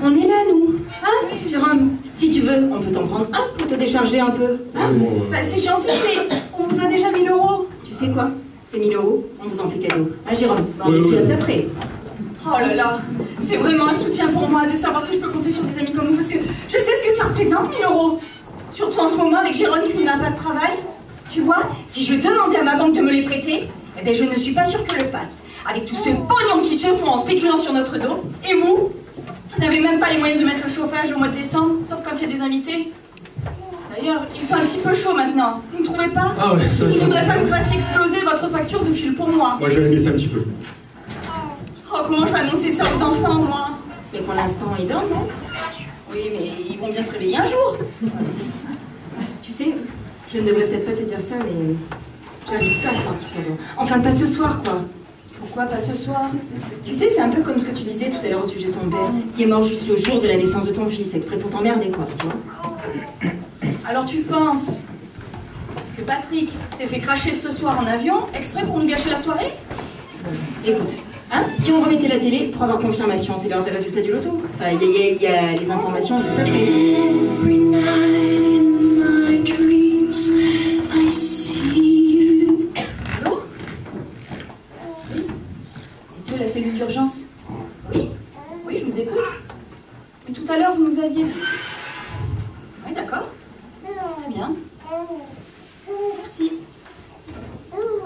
On est là, nous. Hein, Jérôme? Si tu veux, on peut t'en prendre un pour te décharger un peu. Hein? Bah, c'est gentil, mais on vous doit déjà 1000 €. Tu sais quoi? Ces 1000 €, on vous en fait cadeau. Hein, Jérôme? On est plus à ça près. Oh là là, c'est vraiment un soutien pour moi de savoir que je peux compter sur des amis comme vous, parce que je sais ce que ça représente, 1000 €. Surtout en ce moment avec Jérôme qui n'a pas de travail. Tu vois, si je demandais à ma banque de me les prêter, eh bien je ne suis pas sûre que le fasse. Avec tous ces pognons qui se font en spéculant sur notre dos. Et vous, qui n'avez même pas les moyens de mettre le chauffage au mois de décembre, sauf quand il y a des invités. D'ailleurs, il fait un petit peu chaud maintenant. Vous ne trouvez pas? Ah ouais, ça je ne voudrais pas que vous fassiez exploser votre facture de fil pour moi. Moi, j'avais laissé un petit peu. Oh, comment je vais annoncer ça aux enfants, moi? Mais pour l'instant, ils dorment, non? Oui, mais ils vont bien se réveiller un jour. Tu sais, je ne devrais peut-être pas te dire ça, mais j'arrive pas à croire qu'ils soient là. Enfin, pas ce soir, quoi. Pourquoi pas ce soir? Tu sais, c'est un peu comme ce que tu disais tout à l'heure au sujet de ton père, qui est mort juste le jour de la naissance de ton fils, exprès pour t'emmerder, quoi, tu vois. Alors tu penses que Patrick s'est fait cracher ce soir en avion, exprès pour nous gâcher la soirée? Écoute, hein, si on remettait la télé pour avoir confirmation, c'est l'heure des résultats du loto. Enfin, il y a les informations juste après. Every night in my dreams, I see you. Allô? Oui? C'est tu la cellule d'urgence? Oui? Oui, je vous écoute. Et tout à l'heure, vous nous aviez dit... Oui, d'accord. Très bien. Merci.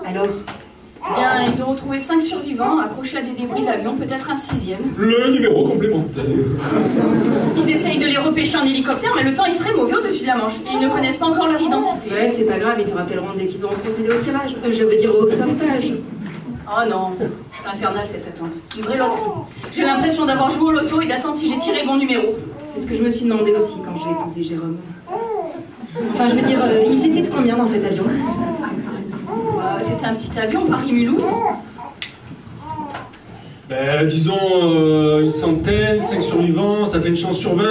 Alors, Eh bien, ils ont retrouvé 5 survivants accrochés à des débris de l'avion, peut-être un 6e. Le numéro complémentaire. Ils essayent de les repêcher en hélicoptère, mais le temps est très mauvais au-dessus de la Manche. Et ils ne connaissent pas encore leur identité. ouais, c'est pas grave, ils te rappelleront dès qu'ils auront procédé au tirage. Je veux dire au sauvetage. Oh non, c'est infernal cette attente. Une vraie loterie. J'ai l'impression d'avoir joué au loto et d'attendre si j'ai tiré le bon numéro. C'est ce que je me suis demandé aussi quand j'ai épousé Jérôme. Enfin, je veux dire, ils étaient de combien dans cet avion? C'était un petit avion Paris-Mulhouse. Ben, disons une centaine, 5 survivants, ça fait une chance sur 20.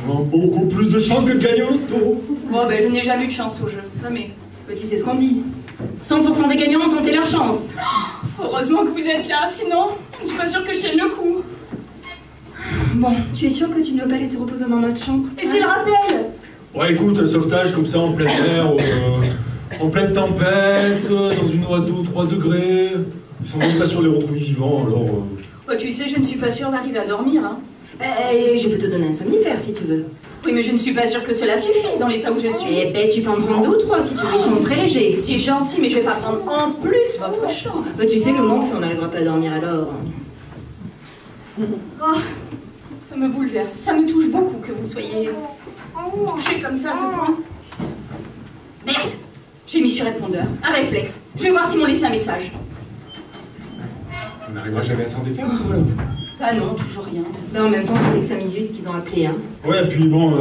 Vraiment beaucoup plus de chances que de gagner au loto. Bon, ben je n'ai jamais eu de chance au jeu. Jamais. Mais tu sais ce qu'on dit. 100% des gagnants ont tenté leur chance. Heureusement que vous êtes là, sinon, je ne suis pas sûre que je tienne le coup. Bon, tu es sûr que tu ne veux pas aller te reposer dans notre chambre? Et c'est le rappel. Ouais, écoute, un sauvetage comme ça en plein air, en pleine tempête, dans une eau à 2 ou 3 degrés. Ils sont même pas sûrs de les retrouver vivants, alors... Ouais, tu sais, je ne suis pas sûre d'arriver à dormir, hein. Je peux te donner un somnifère si tu veux. Oui, mais je ne suis pas sûre que cela suffise dans l'état où je suis. Eh ben, tu peux en prendre 2 ou 3 si tu veux, ils sont très légers. C'est gentil, mais je vais pas prendre en plus votre chambre. Bah, tu sais que non plus, on n'arrivera pas à dormir alors. Oh, ça me bouleverse, ça me touche beaucoup que vous soyez touché comme ça à ce point. Merde, j'ai mis sur répondeur, un réflexe. Je vais voir s'ils m'ont laissé un message. On n'arrivera jamais à s'en défaire, voilà. Ah non, toujours rien. Bah, en même temps, ça fait que 5 minutes qu'ils ont appelé, hein. Ouais, et puis bon,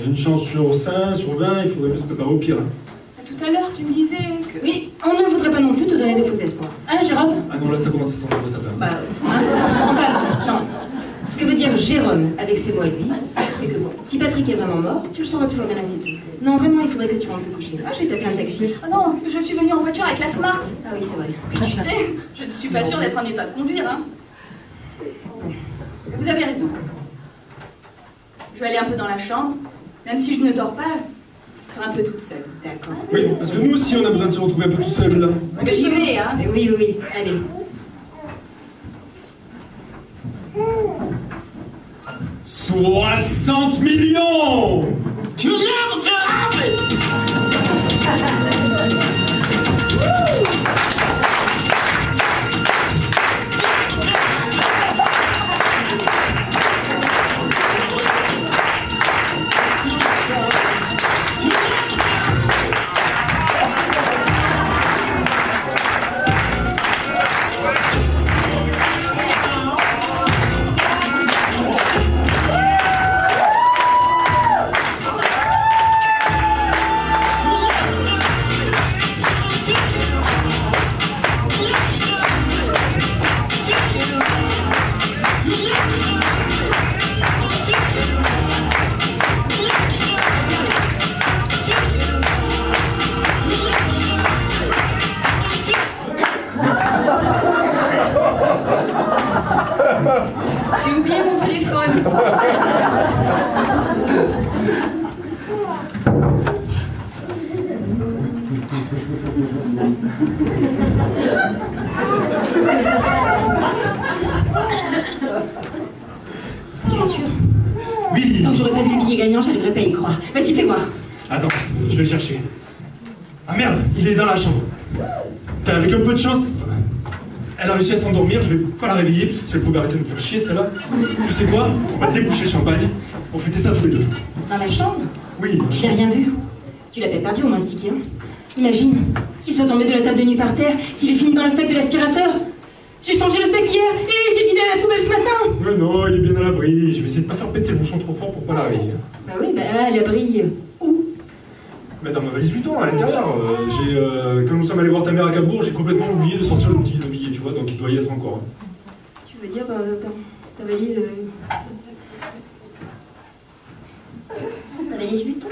une chance sur 5, sur 20, il faudrait bien se préparer au pire. Hein. Tout à l'heure, tu me disais que... Oui, on ne voudrait pas non plus te donner de faux espoirs. Hein, Jérôme? Ah non, là ça commence à sentir le sapin. Bah, enfin, non. Ce que veut dire Jérôme avec ses mots à lui, c'est que bon, si Patrick est vraiment mort, tu le sauras toujours bien assez tôt. Non, vraiment, il faudrait que tu rentres te coucher. Ah, je vais taper un taxi. Oh non, je suis venue en voiture avec la Smart. Ah oui, c'est vrai. Puis tu sais, je ne suis pas sûre d'être en état de conduire, hein. Vous avez raison. Je vais aller un peu dans la chambre, même si je ne dors pas, je serai un peu toute seule. D'accord. Oui, parce que nous aussi on a besoin de se retrouver un peu tout seul là. Mais j'y vais, hein. Mais oui, oui, oui, allez. « 60 millions ! Tu never feel happy. J'ai oublié mon téléphone. Tu es sûr? Oui. Tant que j'aurais pas vu le billet gagnant, j'arriverais pas à y croire. Vas-y, fais voir. Attends, je vais le chercher. Ah merde, il est dans la chambre. Putain, avec un peu de chance, elle a réussi à s'endormir, je vais pas la réveiller, si elle pouvait arrêter de me faire chier, celle-là. Tu sais quoi? On va déboucher le champagne, on fêtait ça tous les deux. Dans la chambre? Oui. Je n'ai rien vu. Tu l'as pas perdu au moins ce ticket, hein? Imagine qu'il soit tombé de la table de nuit par terre, qu'il ait fini dans le sac de l'aspirateur. J'ai changé le sac hier et j'ai vidé la poubelle ce matin. Mais non, il est bien à l'abri. Je vais essayer de pas faire péter le bouchon trop fort pour pas la réveiller. Bah oui, bah à l'abri. Où? Mais dans ma valise 8 ans, à l'intérieur. Quand nous sommes allés voir ta mère à Cabourg, j'ai complètement oublié de sortir le billet, tu vois, donc il doit y être encore. Hein. Tu veux dire, ta valise... Ta valise 8 ans?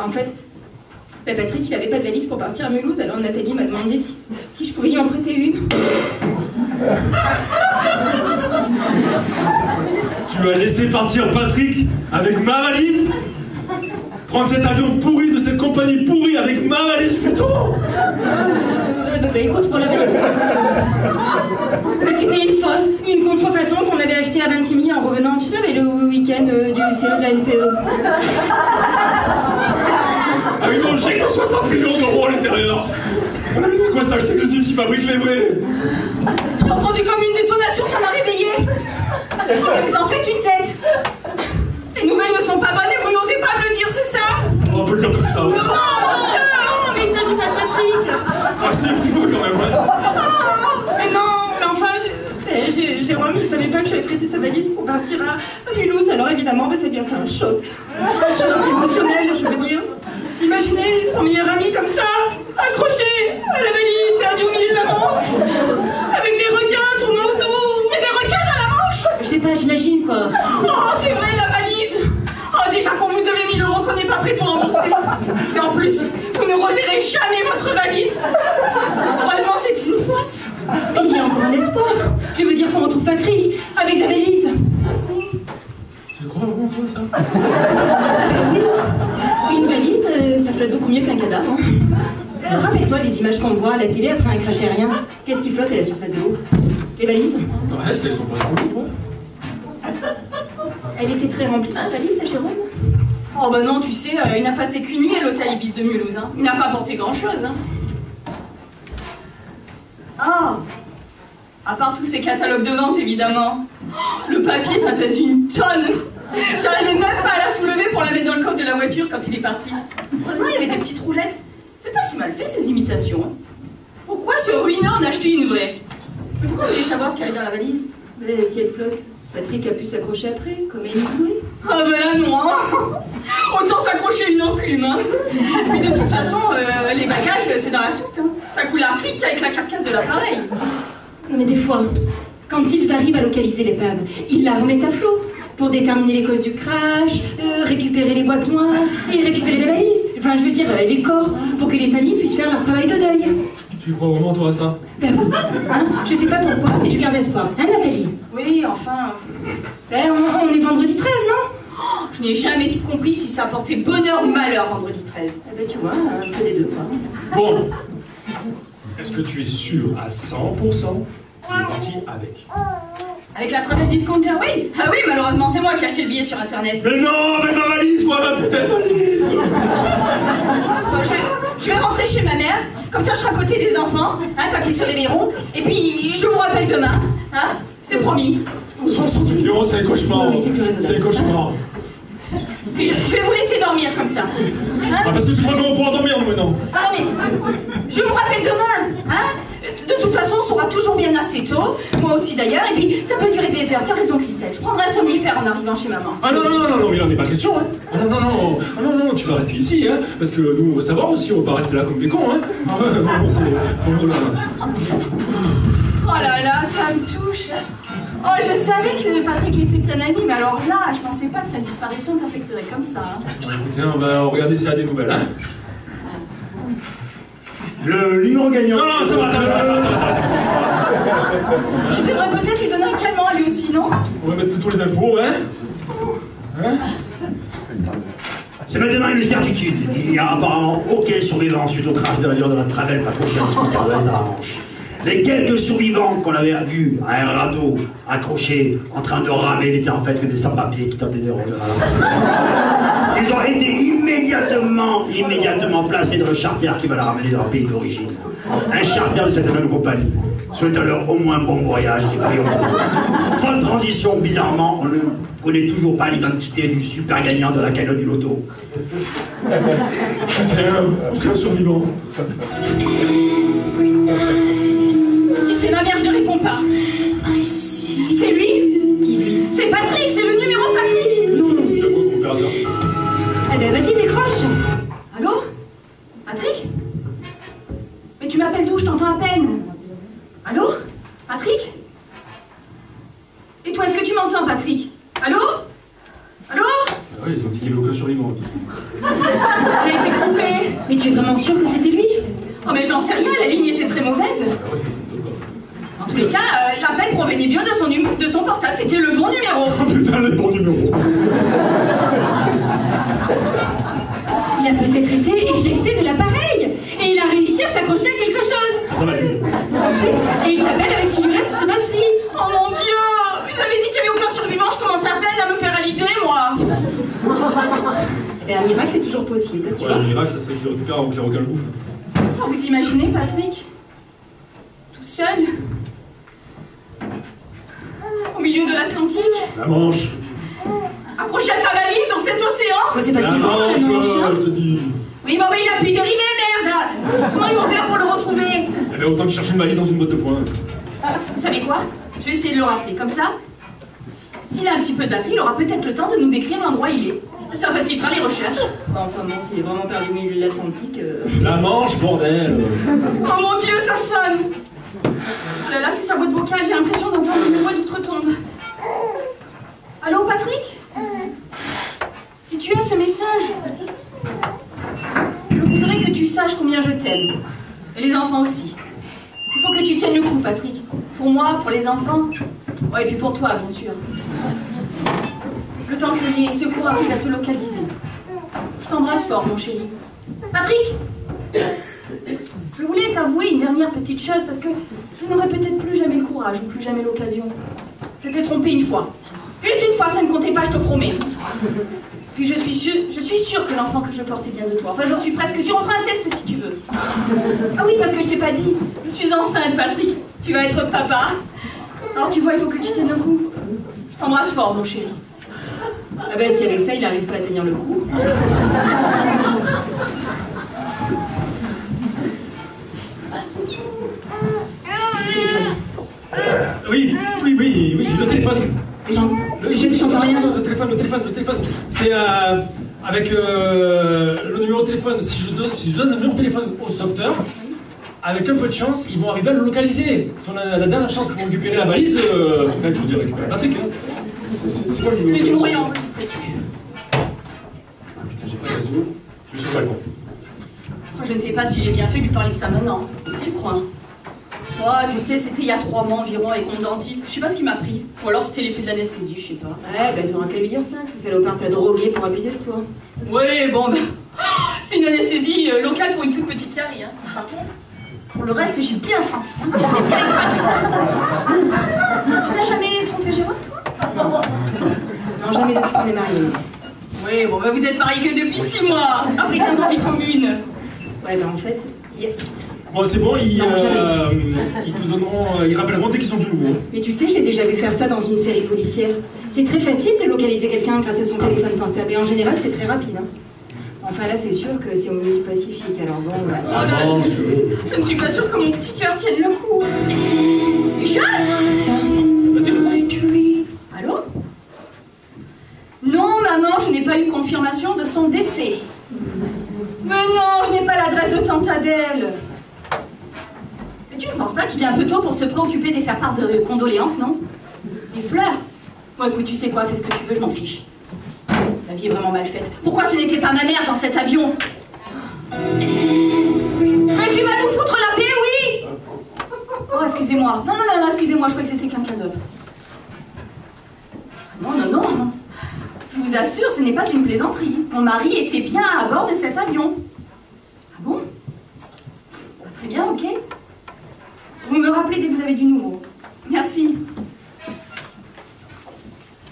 En fait, Patrick, il avait pas de valise pour partir à Mulhouse, alors Nathalie m'a demandé si je pouvais lui en prêter une. Tu as laissé partir Patrick avec ma valise? Prendre cet avion pourri de cette compagnie pourrie avec ma valise plutôt? Écoute, pour la valise, c'était une fausse, une contrefaçon qu'on avait achetée à Vintimille en revenant, tu sais, le week-end du CE de la NPE. Avec ton chèque de 60 millions d'euros à l'intérieur. On avait de quoi s'acheter que l'usine qui fabrique les vrais. J'ai entendu comme une détonation, ça m'a réveillée. Oh, mais vous en faites une tête. Les nouvelles ne sont pas bonnes et vous n'osez pas me le dire, c'est ça? On peut le dire comme ça. Ouais. Non, mais il s'agit pas de Patrick. Ah si, un petit peu quand même, ouais. Mais non, mais enfin, Jérôme, il savait pas que j'avais prêté sa valise pour partir à Mulhouse, alors évidemment, ça lui a fait un choc. Un choc émotionnel, je veux dire. Imaginez son meilleur ami comme ça, accroché à la valise, perdu au milieu de la Manche, avec les requins tournant autour. Il y a des requins dans la Manche? Je sais pas, j'imagine quoi. Oh, c'est vrai, la valise. Oh, déjà qu'on vous devait 1000 € qu'on n'est pas prêt de vous rembourser. Et en plus, vous ne reverrez jamais votre valise. Heureusement, c'est une fausse. Mais il y a encore un espoir. Je veux dire qu'on retrouve Patrick avec la valise. Tu crois vraiment toi ça? Oui, une valise, ça flotte beaucoup mieux qu'un cadavre. Rappelle-toi des images qu'on voit à la télé après un crash aérien. Qu'est-ce qui flotte à la surface de l'eau? Les valises? Ouais, elles sont pas dans l'eau, ouais. Elle était très remplie, cette valise, Jérôme? Oh bah non, tu sais, il n'a passé qu'une nuit à l'hôtel Ibis de Mulhouse. Hein. Il n'a pas apporté grand-chose. Hein. Ah, à part tous ces catalogues de vente, évidemment. Oh, le papier, ça pèse une tonne. J'arrivais même pas à la soulever pour la mettre dans le coffre de la voiture quand il est parti. Heureusement, il y avait des petites roulettes. C'est pas si mal fait, ces imitations. Hein. Pourquoi se ruiner en acheter une vraie? Mais pourquoi vous voulez savoir ce qu'il y avait dans la valise? Mais si elle flotte, Patrick a pu s'accrocher après, comme une enclume. Ah ben là, non, hein. Autant s'accrocher une enclume, hein. Puis de toute façon, les bagages, c'est dans la soute, hein. Ça coule à fric avec la carcasse de l'appareil. Non mais des fois, quand ils arrivent à localiser l'épave, ils la remettent à flot pour déterminer les causes du crash, récupérer les boîtes noires et récupérer les valises. Enfin, je veux dire, les corps, pour que les familles puissent faire leur travail de deuil. Tu crois vraiment toi à ça? Ben oui, hein, je sais pas pourquoi, mais je garde espoir. Hein, Nathalie? Oui, enfin... Ben, on est vendredi 13, non? Oh, je n'ai jamais compris si ça apportait bonheur ou malheur vendredi 13. Eh ben, tu vois, un peu des deux, quoi. Bon. Est-ce que tu es sûr à 100% qu'il est parti avec? Avec la Travel Discount Airways? Ah oui, malheureusement, c'est moi qui ai acheté le billet sur Internet. Mais non, avec ma valise, quoi, ma putain de valise! Bon, je vais rentrer chez ma mère, comme ça je serai à côté des enfants, hein, quand ils se réveilleront, et puis je vous rappelle demain, hein, c'est promis. 60 millions, c'est un cauchemar. Oui, c'est plus raisonnable. C'est un cauchemar. Puis je vais vous laisser dormir comme ça. Hein? Ah, parce que tu crois qu'on va pouvoir dormir, nous, maintenant? Ah mais, je vous rappelle demain, hein. De toute façon, on sera toujours bien assez tôt, moi aussi d'ailleurs, et puis ça peut durer des heures. T'as raison, Christelle, je prendrai un somnifère en arrivant chez maman. Ah non, mais il en est pas question, hein. Ah non, tu vas rester ici, hein. Parce que nous, on va savoir aussi, on va pas rester là comme des cons, hein. Oh là là, ça me touche. Oh, je savais que Patrick était un ami, mais alors là, je pensais pas que sa disparition t'affecterait comme ça. Hein. Écoutez, on va regarder s'il y a des nouvelles, hein. Le numéro gagnant. Non, ça va. Tu devrais peut-être lui donner un calmant à lui aussi, non? On va mettre plutôt les infos, hein. C'est maintenant une certitude. Il n'y a apparemment aucun survivant suite au crash de l'avion de la Travel accroché à l'hospital de la Manche. Les quelques survivants qu'on avait vus à un radeau accroché en train de ramer n'étaient en fait que des sans-papiers qui tentaient de rejoindre la Ils ont été immédiatement placés dans le charter qui va les ramener dans leur pays d'origine. Un charter de cette même compagnie. Souhaitons-leur au moins bon voyage et prions. Sans transition, bizarrement, on ne connaît toujours pas l'identité du super gagnant de la cagnotte du loto. Putain, aucun survivant. Si c'est ma mère, je ne réponds pas. C'est lui? C'est Patrick, c'est le numéro Patrick. Le perdeur. Eh ben, vas-y, décroche. Allô? Patrick? Mais tu m'appelles d'où? Je t'entends à peine. Allô? Patrick? Et toi, est-ce que tu m'entends, Patrick? Allô? Allô? Ah oui, ils ont dit qu'il n'y avait aucun survivant. les cas, l'appel provenait bien de son portable. C'était le bon numéro. Oh putain, le bon numéro. Il a peut-être été éjecté de l'appareil et il a réussi à s'accrocher à quelque chose. Ça va aller. Et il t'appelle avec s'il lui reste de batterie. Oh mon Dieu! Ils avaient dit qu'il n'y avait aucun survivant, je commence à peine à me faire à l'idée, moi! Et un miracle est toujours possible, tu Ouais, vois. le miracle, ça serait qu'il récupère avant que les requins le bouffent. Oh, vous imaginez, Patrick? Tout seul? Au milieu de l'Atlantique? La Manche. Accroché à ta valise dans cet océan? Oh, c'est pas La si loin, la Manche, Manche. je te dis. Oui, bon, mais il a pu dériver, merde! Comment ils vont faire pour le retrouver? Il y avait autant que chercher une valise dans une boîte de foin. Vous savez quoi? Je vais essayer de le rappeler. Comme ça, s'il a un petit peu de batterie, il aura peut-être le temps de nous décrire l'endroit où il est. Ça facilitera les recherches. Enfin bon, s'il est vraiment perdu au milieu de l'Atlantique... La Manche, bordel. Oh mon Dieu, ça sonne! Oh là là, c'est sa voix de vocale, j'ai l'impression d'entendre une voix d'outre-tombe. Allô, Patrick? Si tu as ce message, je voudrais que tu saches combien je t'aime. Et les enfants aussi. Il faut que tu tiennes le coup, Patrick. Pour moi, pour les enfants. Ouais, et puis pour toi, bien sûr. Le temps que les secours arrivent à te localiser. Je t'embrasse fort, mon chéri. Patrick! Je voulais t'avouer une dernière petite chose parce que je n'aurai peut-être plus jamais le courage ou plus jamais l'occasion. Je t'ai trompé une fois. Juste une fois, ça ne comptait pas, je te promets. Puis je suis sûre que l'enfant que je porte est bien de toi. Enfin, j'en suis presque sûre. On fera un test si tu veux. Ah oui, parce que je t'ai pas dit. Je suis enceinte, Patrick. Tu vas être papa. Alors tu vois, il faut que tu tiennes le coup. Je t'embrasse fort, mon chéri. Ah ben si avec ça, il n'arrive pas à tenir le coup. Oui, le téléphone. J'entends rien. Le téléphone. C'est avec le numéro de téléphone. Si je donne le numéro de téléphone au sauveteur, avec un peu de chance, ils vont arriver à le localiser. Si on a la dernière chance pour récupérer la valise, enfin, je veux dire récupérer Patrick. Hein. C'est quoi le numéro? Le numéro est enregistré dessus. Putain, j'ai pas de réseau. Je vais sur le balcon. Je ne sais pas si j'ai bien fait de lui parler de ça maintenant. Tu crois? Oh, tu sais, c'était il y a 3 mois environ avec mon dentiste. Je sais pas ce qui m'a pris. Ou alors c'était l'effet de l'anesthésie, je sais pas. Ouais, bah t'auras qu'à lui dire ça, que ce salopard t'a drogué pour abuser de toi. Oui, bon, ben, c'est une anesthésie locale pour une toute petite carie. Hein. Par contre, pour le reste, j'ai bien senti. Hein. Qu'est-ce qu'il y a, Patrick? Tu n'as jamais trompé Jérôme, toi? Non, jamais depuis qu'on est mariés. Oui, bon, ben, vous êtes mariés que depuis 6 mois, après 15 ans de vie commune. Ouais, bah en fait, Bon, c'est bon, ils te donneront, ils rappelleront dès qu'ils sont du nouveau. Mais tu sais, j'ai déjà vu faire ça dans une série policière. C'est très facile de localiser quelqu'un grâce à son téléphone portable. Et en général, c'est très rapide. Hein. Enfin, là, c'est sûr que c'est au milieu Pacifique. Alors bon... Oh là, je ne suis pas sûre que mon petit cœur tienne le coup. C'est Jeanne? Vas-y. Allô? Non, maman, je n'ai pas eu confirmation de son décès. Mais non, je n'ai pas l'adresse de tante Adèle. Mais tu ne penses pas qu'il est un peu tôt pour se préoccuper des faire-part de condoléances, non? Les fleurs? Bon, écoute, tu sais quoi, fais ce que tu veux, je m'en fiche. La vie est vraiment mal faite. Pourquoi ce n'était pas ma mère dans cet avion? Mais tu vas nous foutre la paix, oui? Oh, excusez-moi. Non, excusez-moi, je croyais que c'était quelqu'un d'autre. Non. Je vous assure, ce n'est pas une plaisanterie. Mon mari était bien à bord de cet avion. Ah bon? Très bien, ok. Vous me rappelez dès que vous avez du nouveau. Merci.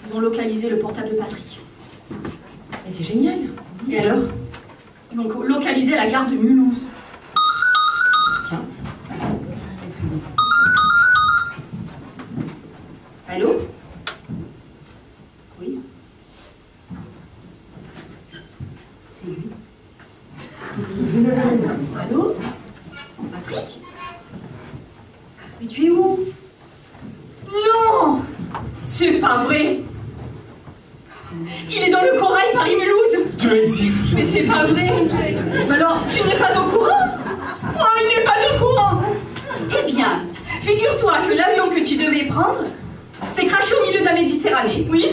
Ils ont localisé le portable de Patrick. Mais c'est génial. Et alors? Ils l'ont localisé à la gare de Mulhouse. Tiens. Allô? Oui? C'est lui. Allô? Patrick? Mais tu es où? Non! C'est pas vrai! Il est dans le corail Paris-Mulhouse! Tu es ici. Mais c'est pas vrai! Mais alors, tu n'es pas au courant? Oh, il n'est pas au courant! Eh bien, figure-toi que l'avion que tu devais prendre s'est craché au milieu de la Méditerranée, oui?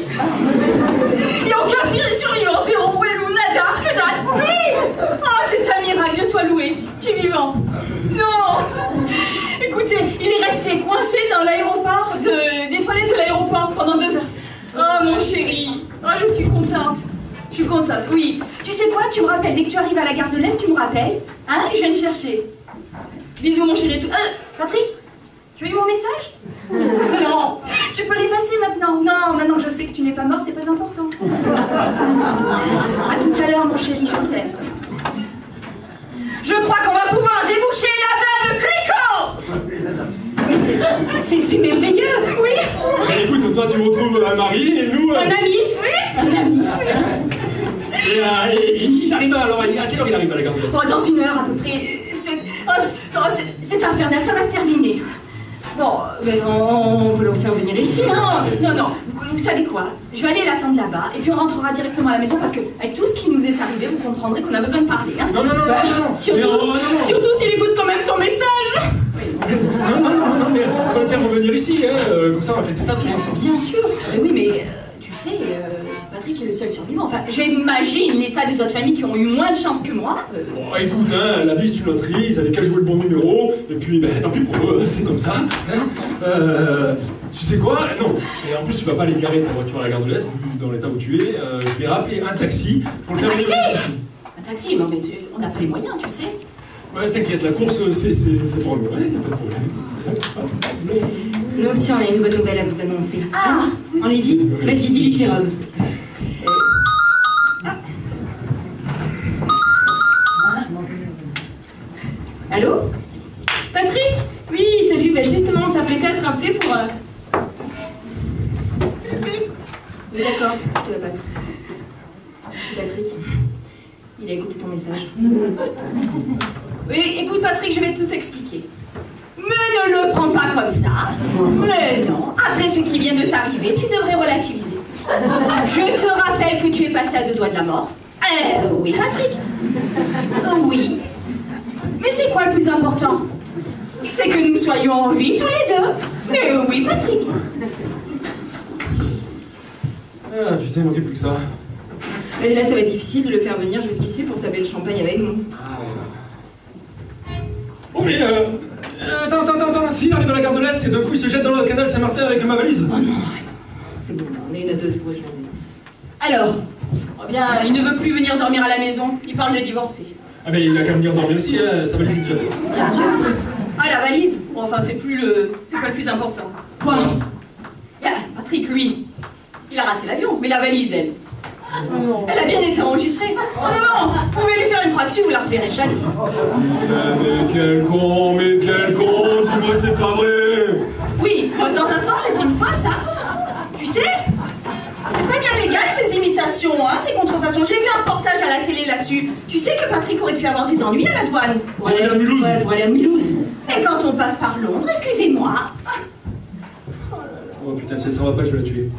Il n'y a aucun survivant, zéro poil ou nada, que dalle! Oui! Oh, c'est un miracle, Dieu soit loué! Tu es vivant! Non! Écoutez, il est resté coincé dans l'aéroport, des toilettes de l'aéroport pendant 2 heures. Oh mon chéri, oh je suis contente. Je suis contente, oui. Tu sais quoi, tu me rappelles, dès que tu arrives à la gare de l'Est, tu me rappelles, hein, et je viens te chercher. Bisous mon chéri. Patrick, tu as eu mon message? Non, tu peux l'effacer maintenant. Non, maintenant que je sais que tu n'es pas mort, c'est pas important. À tout à l'heure mon chéri, je t'aime. Je crois qu'on va pouvoir déboucher la vanne Clicquot. Mais c'est merveilleux. Oui. Ben, écoute, toi tu retrouves un mari et nous... Un ami. Oui. Un ami. Et il arrive alors, à quelle heure il arrive à la gare de l'Est? Oh, dans 1 heure à peu près. C'est infernal, ça va se terminer. Bon, Mais on peut le faire venir ici, hein. non. Vous savez quoi? Je vais aller l'attendre là-bas et puis on rentrera directement à la maison parce que avec tout ce qui nous est arrivé, vous comprendrez qu'on a besoin de parler. Hein. Non. Surtout s'il écoute quand même ton message. Non, mais on va le faire revenir ici, hein. Comme ça on va fêter ça tous ensemble. Bien sûr. Oui, mais tu sais, Patrick est le seul survivant. Enfin, j'imagine l'état des autres familles qui ont eu moins de chance que moi. Bon, écoute, hein, la vie c'est une loterie, ils avaient qu'à jouer le bon numéro, et puis ben, tant pis pour eux, c'est comme ça. Hein. Tu sais quoi? Non, et en plus tu vas pas aller garer ta voiture à la gare de l'Est, dans l'état où tu es. Je vais rappeler un taxi pour le faire venir ici. Un taxi? Non mais on n'a pas les moyens, tu sais. Ouais, t'inquiète, la course c'est pour nous, ouais, t'as pas de problème. Nous aussi on a une bonne nouvelle à vous annoncer. Ah. On lui dit? Vas-y, dis-lui Jérôme. Allô? Patrick? Oui, salut, ben justement, on s'apprêtait à te rappeler pour... Oui, d'accord, je te la passe. Patrick, il a écouté ton message. Oui, écoute Patrick, je vais tout expliquer. Mais ne le prends pas comme ça. Mais non, après ce qui vient de t'arriver, tu devrais relativiser. Je te rappelle que tu es passé à 2 doigts de la mort. Oui, Patrick. Oui. Mais c'est quoi le plus important? C'est que nous soyons en vie tous les deux. Mais oui, Patrick. Ah putain, il manquait plus que ça. Mais là, ça va être difficile de le faire venir jusqu'ici pour saper le champagne avec nous. Oh mais attends, s'il arrive à la gare de l'Est et d'un coup il se jette dans le canal Saint-Martin avec ma valise. Oh non, arrête. C'est bon, on est une à 2 pour aujourd'hui. Alors? Oh bien, il ne veut plus venir dormir à la maison. Il parle de divorcer. Ah mais il a qu'à venir dormir aussi, hein, sa valise est déjà faite. Bien sûr. Ah, la valise? Bon, enfin, c'est pas le plus important. Quoi? Bien, Patrick, lui, il a raté l'avion, mais la valise, elle a bien été enregistrée. Oh non, vous pouvez lui faire une croix dessus, vous la reverrez jamais. Mais quel con, dis-moi c'est pas vrai. Oui, dans un sens, c'est une fausse, hein. Tu sais, c'est pas bien légal ces imitations, hein, ces contrefaçons. J'ai vu un reportage à la télé là-dessus. Tu sais que Patrick aurait pu avoir des ennuis à la douane. Pour aller à Mulhouse. Ouais, pour aller à Mulhouse. Et quand on passe par Londres, excusez-moi. Oh putain, si elle s'en va pas, je vais la tuer.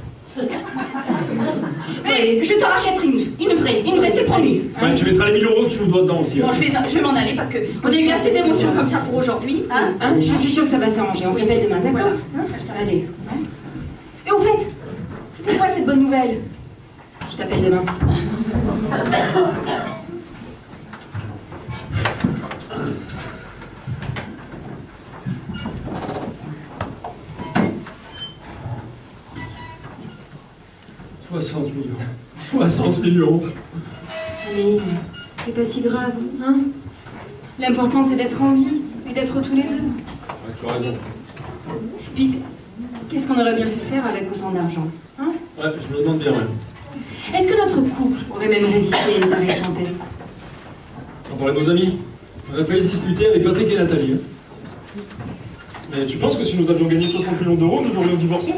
Mais je te rachèterai une vraie, c'est promis. Ouais, tu mettras les 1000 € que tu nous dois dedans aussi. Bon, je vais m'en aller parce qu'on a eu assez d'émotions comme ça pour aujourd'hui. Hein, Je suis sûre que ça va s'arranger. On s'appelle demain, d'accord? Allez. Et au fait, c'était quoi cette bonne nouvelle? Je t'appelle demain. « 60 millions. Allez, c'est pas si grave, hein? L'important c'est d'être en vie et d'être tous les deux. Ouais, tu as raison. Puis, qu'est-ce qu'on aurait bien pu faire avec autant d'argent, hein? Ouais, je me demande bien, ouais. Est-ce que notre couple aurait même résisté à une pareille tempête? On parlait de nos amis. On a failli se disputer avec Patrick et Nathalie. Hein. Mais tu penses que si nous avions gagné 60 millions d'euros, nous aurions divorcé?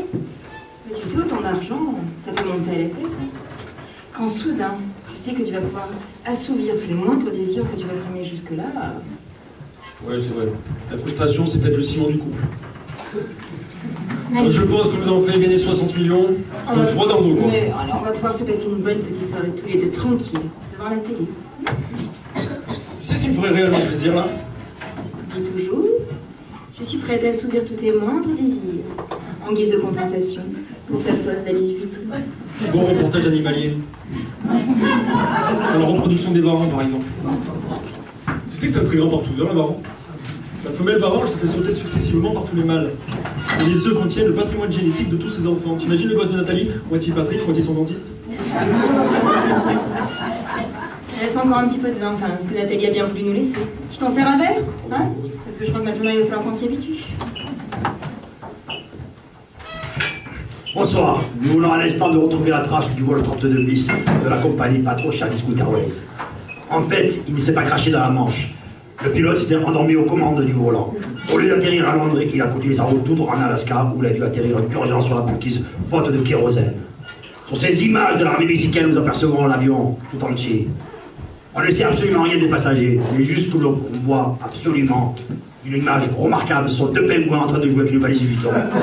Mais tu sais, autant d'argent, ça peut monter à la tête. Quand soudain, tu sais que tu vas pouvoir assouvir tous les moindres désirs que tu vas primer jusque-là. Ouais, c'est vrai. La frustration, c'est peut-être le ciment du couple. Allez. Je pense que nous avons fait gagner 60 millions. On se froid dans le dos, quoi. Mais alors, on va pouvoir se passer une bonne petite soirée tous les deux tranquilles, devant la télé. Tu sais ce qui me ferait réellement plaisir, là? Dis toujours, je suis prête à assouvir tous tes moindres désirs, en guise de compensation, pour faire poste valise vide. Bon reportage animalier. Sur la reproduction des varans, par exemple. Tu sais que c'est un très grand porte-ouvert, le varan? La femelle varange se fait sauter successivement par tous les mâles. Et les œufs contiennent le patrimoine génétique de tous ses enfants. T'imagines le gosse de Nathalie, moitié Patrick, moitié son dentiste? Laisse encore un petit peu de vin, enfin, ce que Nathalie a bien voulu nous laisser. Tu t'en sers un verre, hein? Parce que je crois que maintenant il va falloir qu'on s'y habitue. Bonsoir. Nous voulons à l'instant de retrouver la trace du vol 32 bis de la compagnie Patro Discount Airways. En fait, il ne s'est pas craché dans la Manche. Le pilote s'était endormi aux commandes du volant. Au lieu d'atterrir à Londres, il a continué sa route tout droit en Alaska, où il a dû atterrir d'urgence sur la banquise, faute de kérosène. Sur ces images de l'armée mexicaine, nous apercevons l'avion tout entier. On ne sait absolument rien des passagers, mais juste que l'on voit absolument une image remarquable, ce sont deux pingouins en train de jouer avec une balise Vuitton. Incroyable.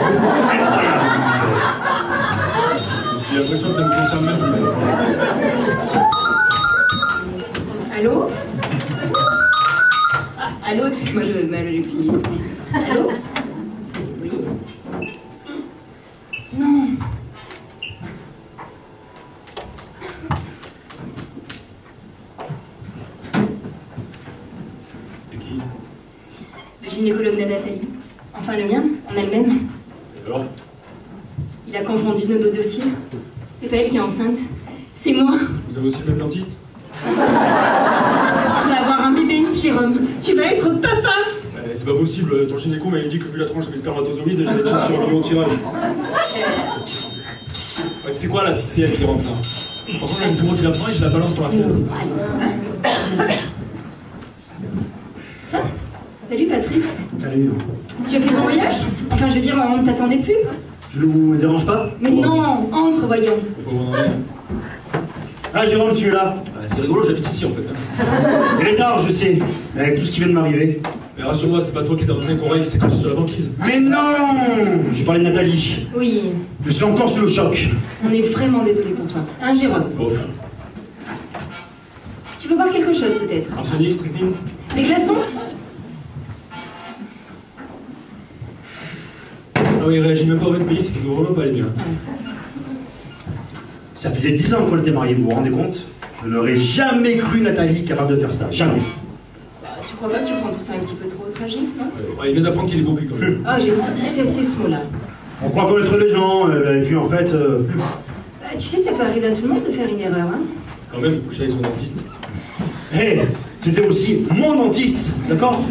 J'ai l'impression que ça me concerne même plus. Allô? Ah, allô, excuse-moi, je vais mal les plier. Allô? Oui? Non. C'est qui? Le gynécologue de Nathalie. Enfin, le mien, en elle-même. Et alors? Il a confondu nos deux dossiers. C'est pas elle qui est enceinte, c'est moi. Vous avez aussi le même dentiste? Tu vas avoir un bébé, Jérôme. Tu vas être papa. C'est pas possible, ton gynéco m'a dit que vu la tranche de mes spermatozoïdes, j'allais être sur un million de tirage. Ouais, c'est quoi là, si c'est elle qui rentre là? Par contre, là, c'est moi qui la prends et je la balance par la fenêtre. Tiens, salut Patrick. Salut. Tu as fait bon voyage? Enfin, je veux dire, on ne t'attendait plus. Je ne vous dérange pas? Mais non, entre, voyons. Ah, Jérôme, tu es là? C'est rigolo, j'habite ici en fait. Il est tard, je sais, avec tout ce qui vient de m'arriver. Mais rassure-moi, c'était pas toi qui étais dans le train qu'oreille qui s'est craché sur la banquise. Mais non! J'ai parlé de Nathalie. Oui, Je suis encore sous le choc. on est vraiment désolé pour toi. Hein, Jérôme? Bof. Tu veux boire quelque chose peut-être? Arsenic, strychnine? Des glaçons? Ah oui, il réagit même pas au même pays, c'est qu'il ne doit vraiment pas aller bien. Ça faisait 10 ans qu'on était mariés, vous vous rendez compte? Je n'aurais jamais cru Nathalie capable de faire ça. Jamais. Bah, tu crois pas que tu prends tout ça un petit peu trop tragique, non? Ouais, il vient d'apprendre qu'il est beau cul quand même. Ah, j'ai détesté ce mot-là. On croit connaître les gens, et puis en fait... Bah, tu sais, ça peut arriver à tout le monde de faire une erreur, hein? Quand même, coucher avec son dentiste. Hé, c'était aussi mon dentiste, d'accord?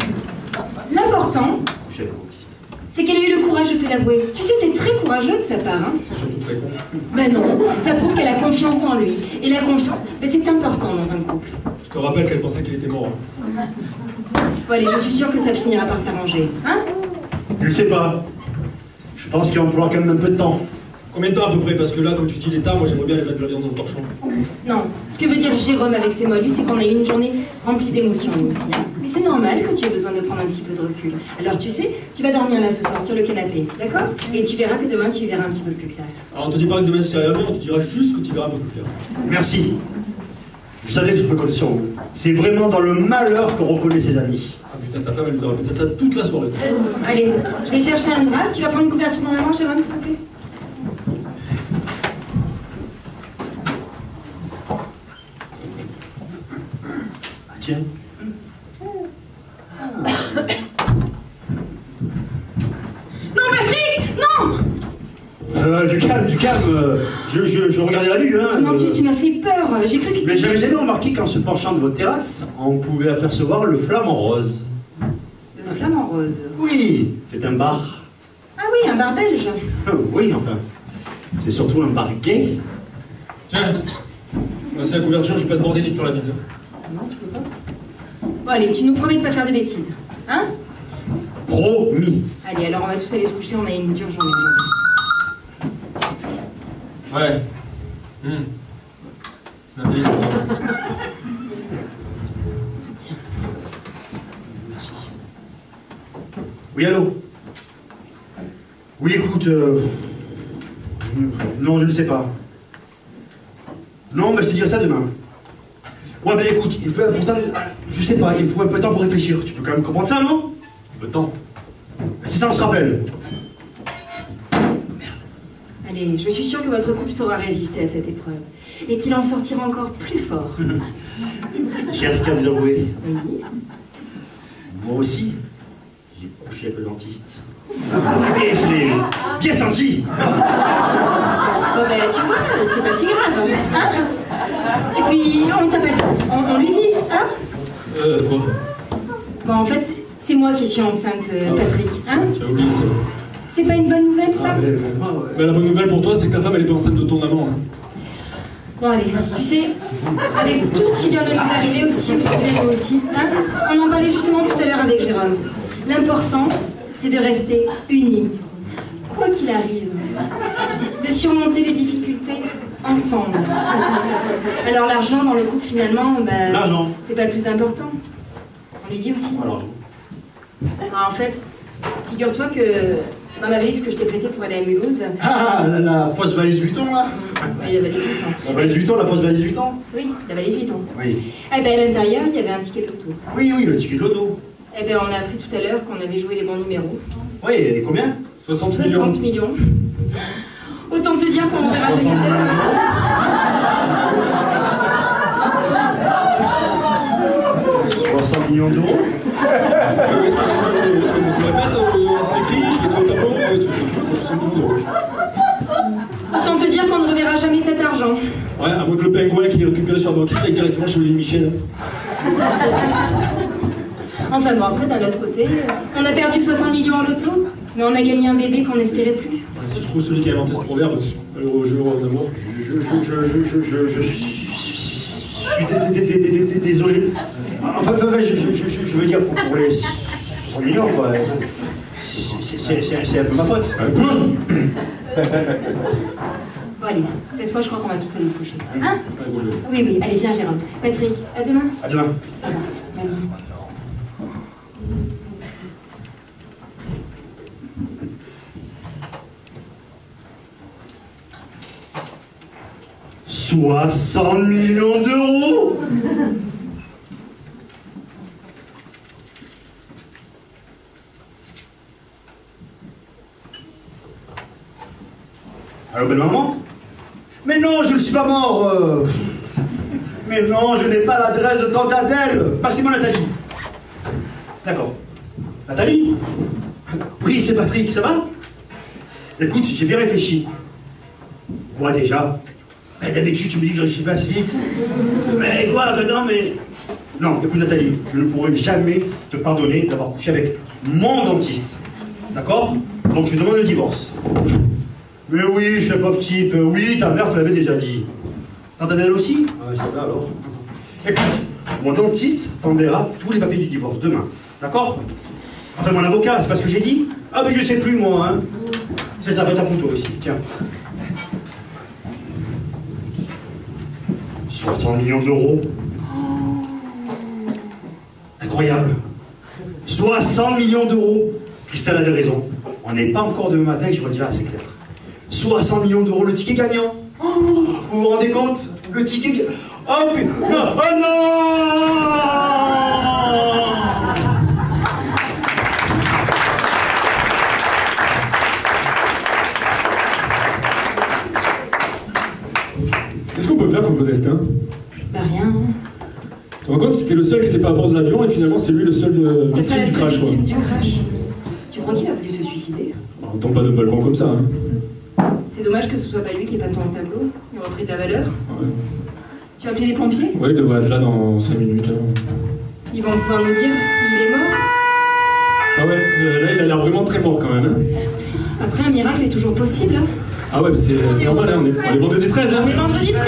L'important, Coucher avec mon dentiste. c'est qu'elle ait eu le courage de te l'avouer. Tu sais, c'est très courageux de sa part, hein? C'est surtout très con. Ben non, ça prouve qu'elle a confiance en lui. Et la confiance, ben c'est important dans un couple. Je te rappelle qu'elle pensait qu'il était mort. Bon allez, je suis sûre que ça finira par s'arranger, hein? Je ne sais pas. Je pense qu'il va me falloir quand même un peu de temps. Combien de temps à peu près? Parce que là, comme tu dis, il est tard, moi j'aimerais bien aller faire de la viande dans le torchon. Non, ce que veut dire Jérôme avec ses mots, lui, c'est qu'on a eu une journée remplie d'émotions, nous aussi. Hein. Mais c'est normal que tu aies besoin de prendre un petit peu de recul. Alors tu sais, tu vas dormir là ce soir sur le canapé, d'accord? Et tu verras que demain, tu y verras un petit peu plus clair. Alors on te dit pas que demain c'est rien, on te dira juste que tu verras un peu plus clair. Merci. Je savais que je peux compter sur vous. C'est vraiment dans le malheur qu'on reconnaît ses amis. Ah putain, ta femme elle nous a répété ça toute la soirée. Allez, je vais chercher un drap. Tu vas prendre une couverture pour maman, Jérôme, s'il te plaît? Ah tiens. Non, Patrick! Non! Du calme. Je regardais la vue, hein. Comment tu m'as fait peur. J'ai cru que... Mais j'avais jamais remarqué qu'en se penchant de votre terrasse, on pouvait apercevoir le flamant rose. Le flamant rose. Oui, c'est un bar. Ah oui, un bar belge. Oui, enfin. C'est surtout un bar gay. Tiens, moi c'est la couverture, je vais pas te demander ni de faire la bise. Non, tu peux pas. Bon, allez, tu nous promets de pas faire de bêtises. Hein? Promis. Allez, alors on va tous aller se coucher, on a une dure journée. Ouais. C'est Nathalie, c'est bon. Tiens. Merci. Oui, allô? Oui, écoute, non, je ne sais pas. Non, mais je te dirai ça demain. Ouais, ben écoute, il faut pourtant... Je sais pas, il faut un peu de temps pour réfléchir. Tu peux quand même comprendre ça, non? Le temps. C'est ça, on se rappelle. Allez, je suis sûre que votre couple saura résister à cette épreuve. Et qu'il en sortira encore plus fort. J'ai un truc à vous avouer. Oui. Moi aussi, coucher avec le dentiste. Et je l'ai bien senti. Bon ben tu vois, c'est pas si grave, hein. Et puis, on t'a pas dit, on lui dit, hein. Quoi? Bon, en fait, c'est moi qui suis enceinte, Patrick, hein. J'ai oublié ça. C'est pas une bonne nouvelle, ça? Mais la bonne nouvelle pour toi, c'est que ta femme, elle est pas enceinte de ton amant. Hein. Bon, allez, tu sais, avec tout ce qui vient de nous arriver aussi, aujourd'hui, nous aussi, hein, on en parlait justement tout à l'heure avec Jérôme. L'important, c'est de rester unis, quoi qu'il arrive, de surmonter les difficultés ensemble. Alors l'argent dans le couple, finalement, ben, l'argent, c'est pas le plus important. On lui dit aussi. Alors. Non, en fait, figure-toi que dans la valise que je t'ai prêtée pour aller à Mulhouse... Ah, la fausse valise Vuitton, là. Oui, la valise Vuitton. La valise Vuitton, la fausse valise Vuitton. Oui, la valise Vuitton. Oui. Eh ben, à l'intérieur, il y avait un ticket de loto. Oui, le ticket de loto. Eh ben, on a appris tout à l'heure qu'on avait joué les bons numéros. Oui, et combien? 60 millions. 60 millions. Autant te dire qu'on ne verra jamais ça. 60 millions d'euros. Oui, ça c'est bien. Je te répète, on t'écrit, je l'ai fait au tableau, tu fais ce que tu veux, 60 millions d'euros. Autant te dire qu'on ne reverra jamais cet argent. Ouais, à moins que le pingouin qui l'ait récupéré sur la banquette aille directement chez Olivier Michel. Enfin bon, après, d'un autre côté, on a perdu 60 millions en loto, mais on a gagné un bébé qu'on n'espérait plus. Ouais, si je trouve celui qui a inventé ce proverbe, malheureux jeu, heureux d'amour. Je suis désolé. Enfin, je veux dire, pour les 60 millions, quoi. C'est un peu ma faute. Un peu. Bon, allez, cette fois, je crois qu'on va tous aller se coucher. Hein? Ouais, Oui, allez, viens, Jérôme. Patrick, à demain. À demain. À demain. 60 millions d'euros. Allô, belle maman? Mais non, je ne suis pas mort. Mais non, je n'ai pas l'adresse de tante Adèle. Passez-moi Nathalie. D'accord. Nathalie? Oui, c'est Patrick, ça va? Écoute, j'ai bien réfléchi. Quoi déjà? Ben, d'habitude, tu me dis que je réfléchis pas assez vite. Mais quoi, attends, mais... Non, écoute Nathalie, je ne pourrai jamais te pardonner d'avoir couché avec mon dentiste. D'accord? Donc je demande le divorce. Mais oui, je suis un pauvre type. Oui, ta mère te l'avait déjà dit. Tante Adèle aussi? Ah, c'est là alors. Écoute, mon dentiste t'enverra tous les papiers du divorce demain. D'accord? Enfin, mon avocat, c'est pas ce que j'ai dit? Ah, mais je sais plus, moi, hein. C'est ça, fais ta photo aussi, tiens. 60 millions d'euros. Incroyable. 60 millions d'euros. Christelle avait raison. On n'est pas encore demain matin, je redis, ah, c'est clair. 60 millions d'euros, le ticket gagnant. Oh, vous vous rendez compte? Le ticket... Oh, putain. Non. Oh non. Qu'est-ce qu'on peut faire contre le destin? Bah rien. Tu te rends compte, c'était le seul qui n'était pas à bord de l'avion et finalement c'est lui le seul victime du crash, quoi. Victime du crash. Tu crois qu'il a voulu se suicider? On tombe pas de balcon comme ça, hein. C'est dommage que ce soit pas lui qui ait pas ton tableau. Il aurait pris de la valeur. Ouais. Tu as appelé les pompiers? Ouais, il devrait être là dans 5 minutes. Ils vont pouvoir nous dire s'il est mort. Ah ouais, là il a l'air vraiment très mort quand même, hein. Après, un miracle est toujours possible. Hein. Ah ouais, mais c'est normal, hein. On est vendredi 13, hein. On est vendredi 13.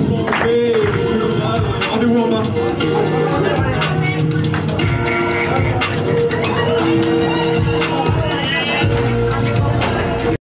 laissons en paix.